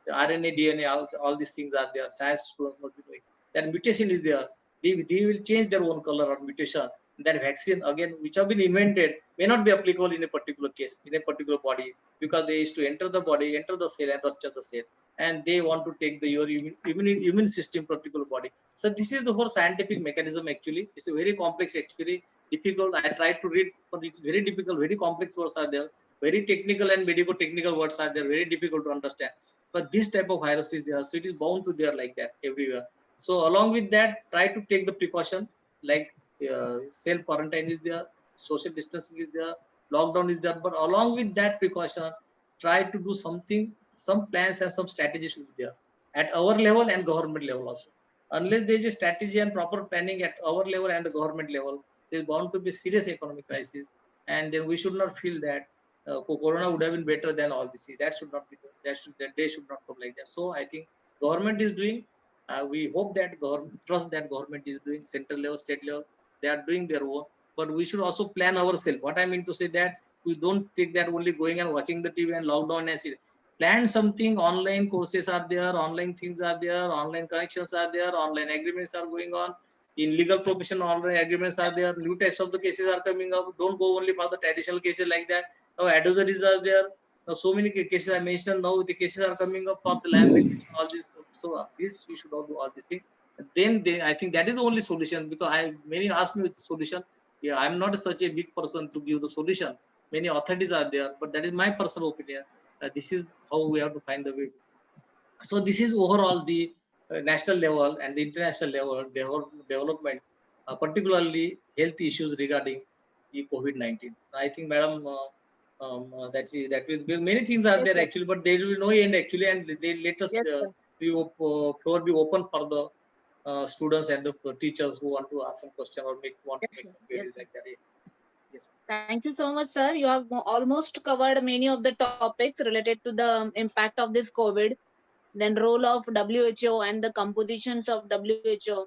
S3: The RNA, DNA, all these things are there. Science students must be doing. That mutation is there. They will change their own color or mutation. That vaccine, again, which have been invented, may not be applicable in a particular case, in a particular body, because they used to enter the body, enter the cell, and rupture the cell. And they want to take your immune system, particular body. So this is the whole scientific mechanism actually. It's a very complex, actually difficult. I tried to read, but it's very difficult, very complex words are there. Very technical and medical technical words are there, very difficult to understand. But this type of virus is there, so it is bound to there like that everywhere. So along with that, try to take the precaution, like self quarantine is there, social distancing is there, lockdown is there. But along with that precaution, try to do something, some plans and some strategies should be there at our level and government level also. Unless there is a strategy and proper planning at our level and the government level, there is bound to be serious economic crisis, and then we should not feel that corona would have been better than all this. That should not be. That day should not come like that. So I think government is doing. We hope that government, trust that government is doing, central level, state level, they are doing their work. But we should also plan ourselves. What I mean to say that we don't take that only going and watching the TV and lockdown and see. Plan something. Online courses are there. Online things are there. Online connections are there. Online agreements are going on. In legal profession, online agreements are there. New types of the cases are coming up. Don't go only for the traditional cases like that. Now adversaries are there. Now so many cases I mentioned. Now the cases are coming up for the liability, all this. So this we should all do all these things. Then I think that is the only solution, because many ask me with solution. Yeah, I'm not such a big person to give the solution. Many authorities are there, but that is my personal opinion. This is how we have to find the way. So this is overall the national level and the international level development, particularly health issues regarding the COVID-19. I think, Madam, that will be, many things are
S2: Yes,
S3: there
S2: sir.
S3: actually, but there will be no end actually, and they let us
S2: Yes, sir.
S3: floor be open for the students and the teachers who want to ask some question or want to
S2: Yes,
S3: make
S2: sir.
S3: some
S2: Yes,
S3: queries
S2: sir.
S3: like that. Yes.
S2: Thank you so much, sir. You have almost covered many of the topics related to the impact of this COVID, then role of WHO and the compositions of WHO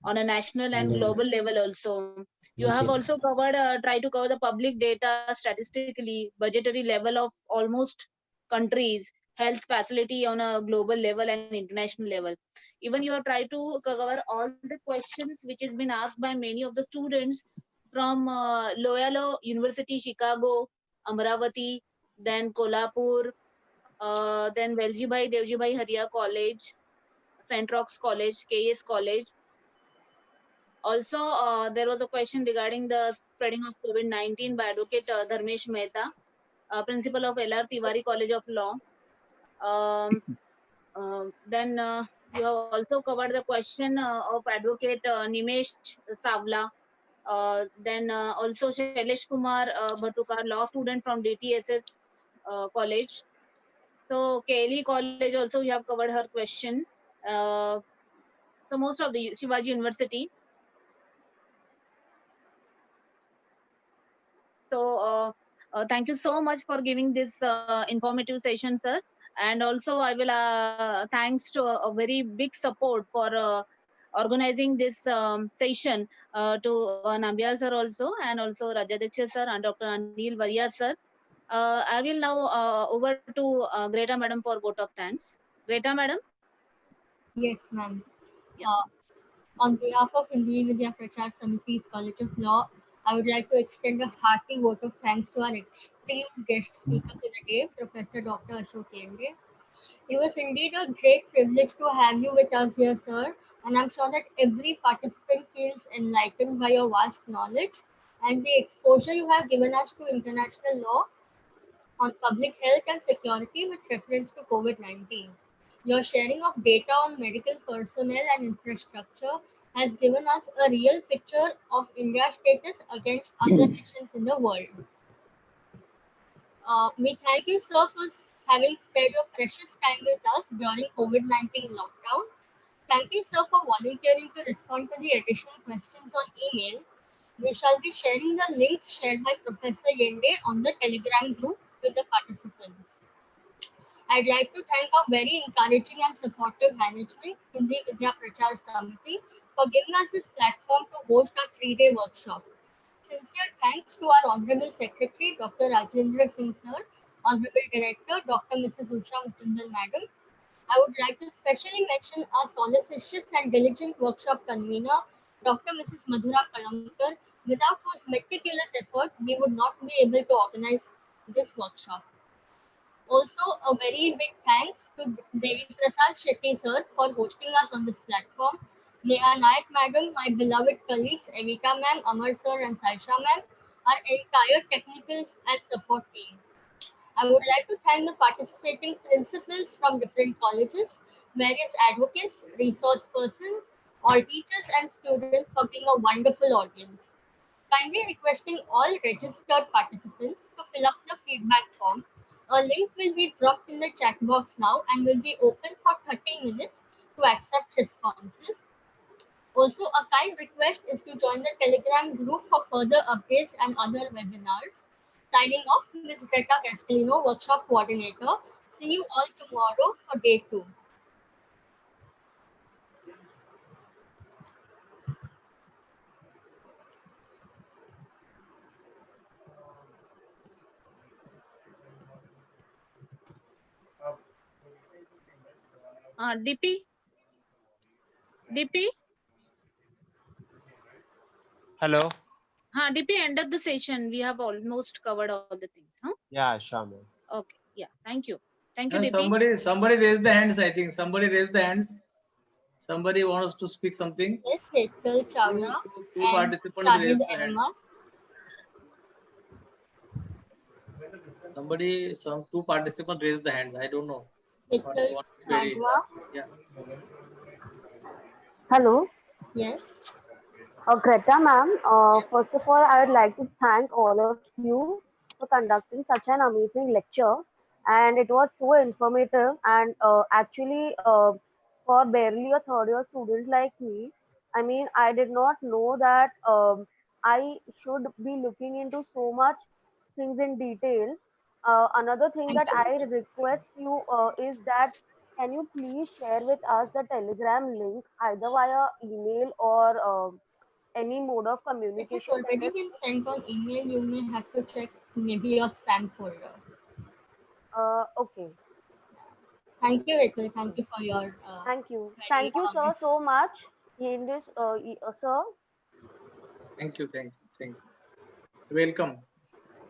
S2: on a national and global level also. You have also covered, try to cover the public data statistically, budgetary level of almost countries, health facility on a global level and international level. Even you have tried to cover all the questions which has been asked by many of the students from Loyola University, Chicago, Amravati, then Kolhapur, then Devjibhai Haria College, St. Rock's College, KS College. Also, there was a question regarding the spreading of COVID-19 by Advocate Dharmesh Mehta, principal of LR Tiwari College of Law. Um, then you have also covered the question of Advocate Nimesh Savla. Then also Shailesh Kumar Bhatukar, law student from DTSS College. So KLE College also you have covered her question. Uh, so most of the Shivaji University. So thank you so much for giving this informative session, sir. And also I will thanks to a very big support for organizing this session to Nambiar sir also, and also Rajadhiksha sir and Dr. Anil Varia sir. I will now over to Greta madam for vote of thanks. Greta madam.
S5: Yes, ma'am.
S2: Yeah.
S5: On behalf of Hindi Vidya Prachar Samiti's College of Law, I would like to extend a hearty vote of thanks to our esteemed guest speaker for the day, Professor Dr. Ashok Lende. It was indeed a great privilege to have you with us here, sir, and I'm sure that every participant feels enlightened by your vast knowledge and the exposure you have given us to international law on public health and security with reference to COVID-19. Your sharing of data on medical personnel and infrastructure has given us a real picture of India's status against other nations in the world. We thank you, sir, for having spared your precious time with us during COVID-19 lockdown. Thank you, sir, for volunteering to respond to the additional questions on email. We shall be sharing the links shared by Professor Yende on the Telegram group with the participants. I'd like to thank our very encouraging and supportive management, Hindi Vidya Prachar Samiti, for giving us this platform to host our 3-day workshop. Sincere thanks to our Honorable Secretary, Dr. Rajendra Singh Sir, Honorable Director, Dr. Mrs. Usha Mukundan Madam, I would like to specially mention our solicitious and diligent workshop convener, Dr. Mrs. Madhura Kalamkar, without whose meticulous effort we would not be able to organize this workshop. Also, a very big thanks to Devi Prasad Shetty sir for hosting us on this platform. Neha Nayak madam, my beloved colleagues Evita ma'am, Amar sir and Saisha ma'am, our entire technical and support team. I would like to thank the participating principals from different colleges, various advocates, resource persons, all teachers and students for being a wonderful audience. Kindly requesting all registered participants to fill up the feedback form. A link will be dropped in the chat box now and will be open for 30 minutes to accept responses. Also, a kind request is to join the Telegram group for further updates and other webinars. Signing off, Ms. Greta Castellino, Workshop Coordinator. See you all tomorrow for day 2.
S2: DP? DP?
S1: Hello.
S2: DP, end of the session. We have almost covered all the things. Huh?
S1: Yeah, sure, ma'am.
S2: Okay. Yeah. Thank you. Thank you,
S3: And
S2: DP.
S3: somebody raised the hands. I think somebody raised the hands. Somebody wants to speak something.
S5: Yes, Hetal Chawla
S3: Two
S5: and
S3: participants raised
S5: Shahid
S3: the hand.
S5: Ahmad.
S3: Two participants raised the hands. I don't know.
S5: Hetal
S3: What is very,
S5: Chawla.
S3: yeah.
S7: Hello,
S5: Yes.
S7: Greta ma'am. First of all, I would like to thank all of you for conducting such an amazing lecture, and it was so informative. And actually, for barely a third year student like me, I mean, I did not know that I should be looking into so much things in detail. Another thing
S5: Thank
S7: that I
S5: you.
S7: request you is that can you please share with us the Telegram link either via email or any mode of
S5: It has
S7: communication that
S5: already
S7: is
S5: been sent on email. You may have to check maybe your spam folder.
S7: okay.
S5: Thank you, Hetal. Thank you for your
S7: Thank you.
S5: very
S7: Thank you, sir,
S5: it's
S7: so much. In this, sir,
S3: Thank you. Welcome.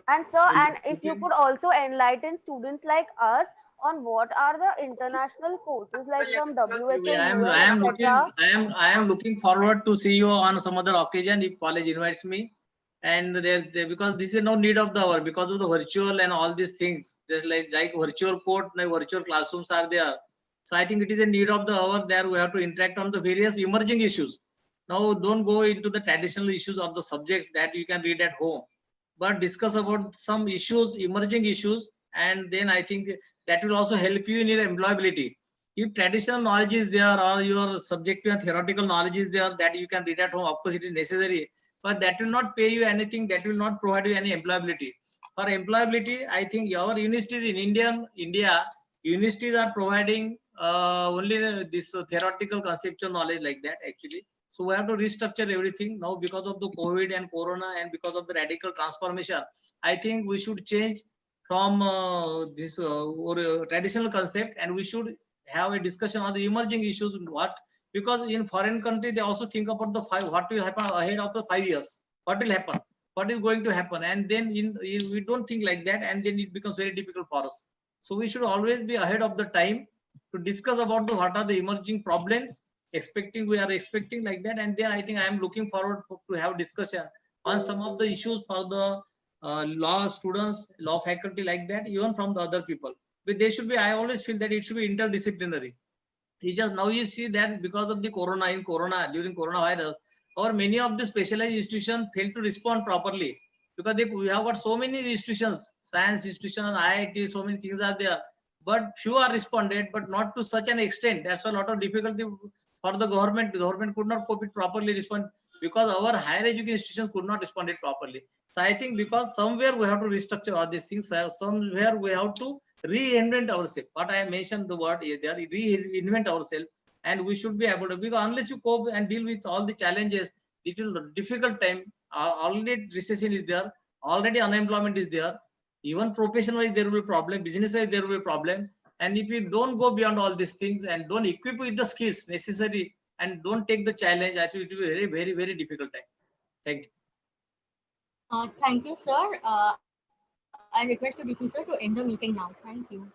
S7: and sir,
S3: So
S7: and if you could also enlighten students like us on what are the international courses like from WHO, US, etc.
S3: I am looking forward to see you on some other occasion if college invites me. And because this is no need of the hour because of the virtual and all these things. Just like virtual court, like virtual classrooms are there. So I think it is a need of the hour there. We have to interact on the various emerging issues. Now don't go into the traditional issues of the subjects that you can read at home, but discuss about some issues, emerging issues, and then I think that will also help you in your employability. If traditional knowledge is there or your subjective and theoretical knowledge is there that you can read at home, of course it is necessary, but that will not pay you anything, that will not provide you any employability. For employability, I think our universities in India, universities are providing only this theoretical conceptual knowledge like that actually. So we have to restructure everything now because of the COVID and Corona and because of the radical transformation. I think we should change from this traditional concept, and we should have a discussion on the emerging issues. What, because in foreign countries they also think about the what will happen ahead of the 5 years. What will happen? What is going to happen? And then we don't think like that, and then it becomes very difficult for us. So we should always be ahead of the time to discuss about what are the emerging problems. We are expecting like that, and then I think I am looking forward to have discussion on some of the issues for the law students, law faculty like that, even from the other people. But they should be, I always feel that it should be interdisciplinary. It's just now you see that because of the during coronavirus, or many of the specialized institutions failed to respond properly because we have got so many institutions, science institutions, IIT, so many things are there, but few are responded, but not to such an extent. That's a lot of difficulty for the government. The government could not cope it properly respond because our higher education institutions could not respond it properly. So I think because somewhere we have to restructure all these things, somewhere we have to reinvent ourselves. What I mentioned the word here, reinvent ourselves, and we should be able to, because unless you cope and deal with all the challenges, it will be difficult time. Already recession is there, already unemployment is there, even profession wise there will be problem, business wise there will be problem, And if you don't go beyond all these things and don't equip with the skills necessary and don't take the challenge, actually it will be very, very, very difficult time. Thank you.
S5: Thank you, sir. I request the DC sir to end the meeting now. Thank you.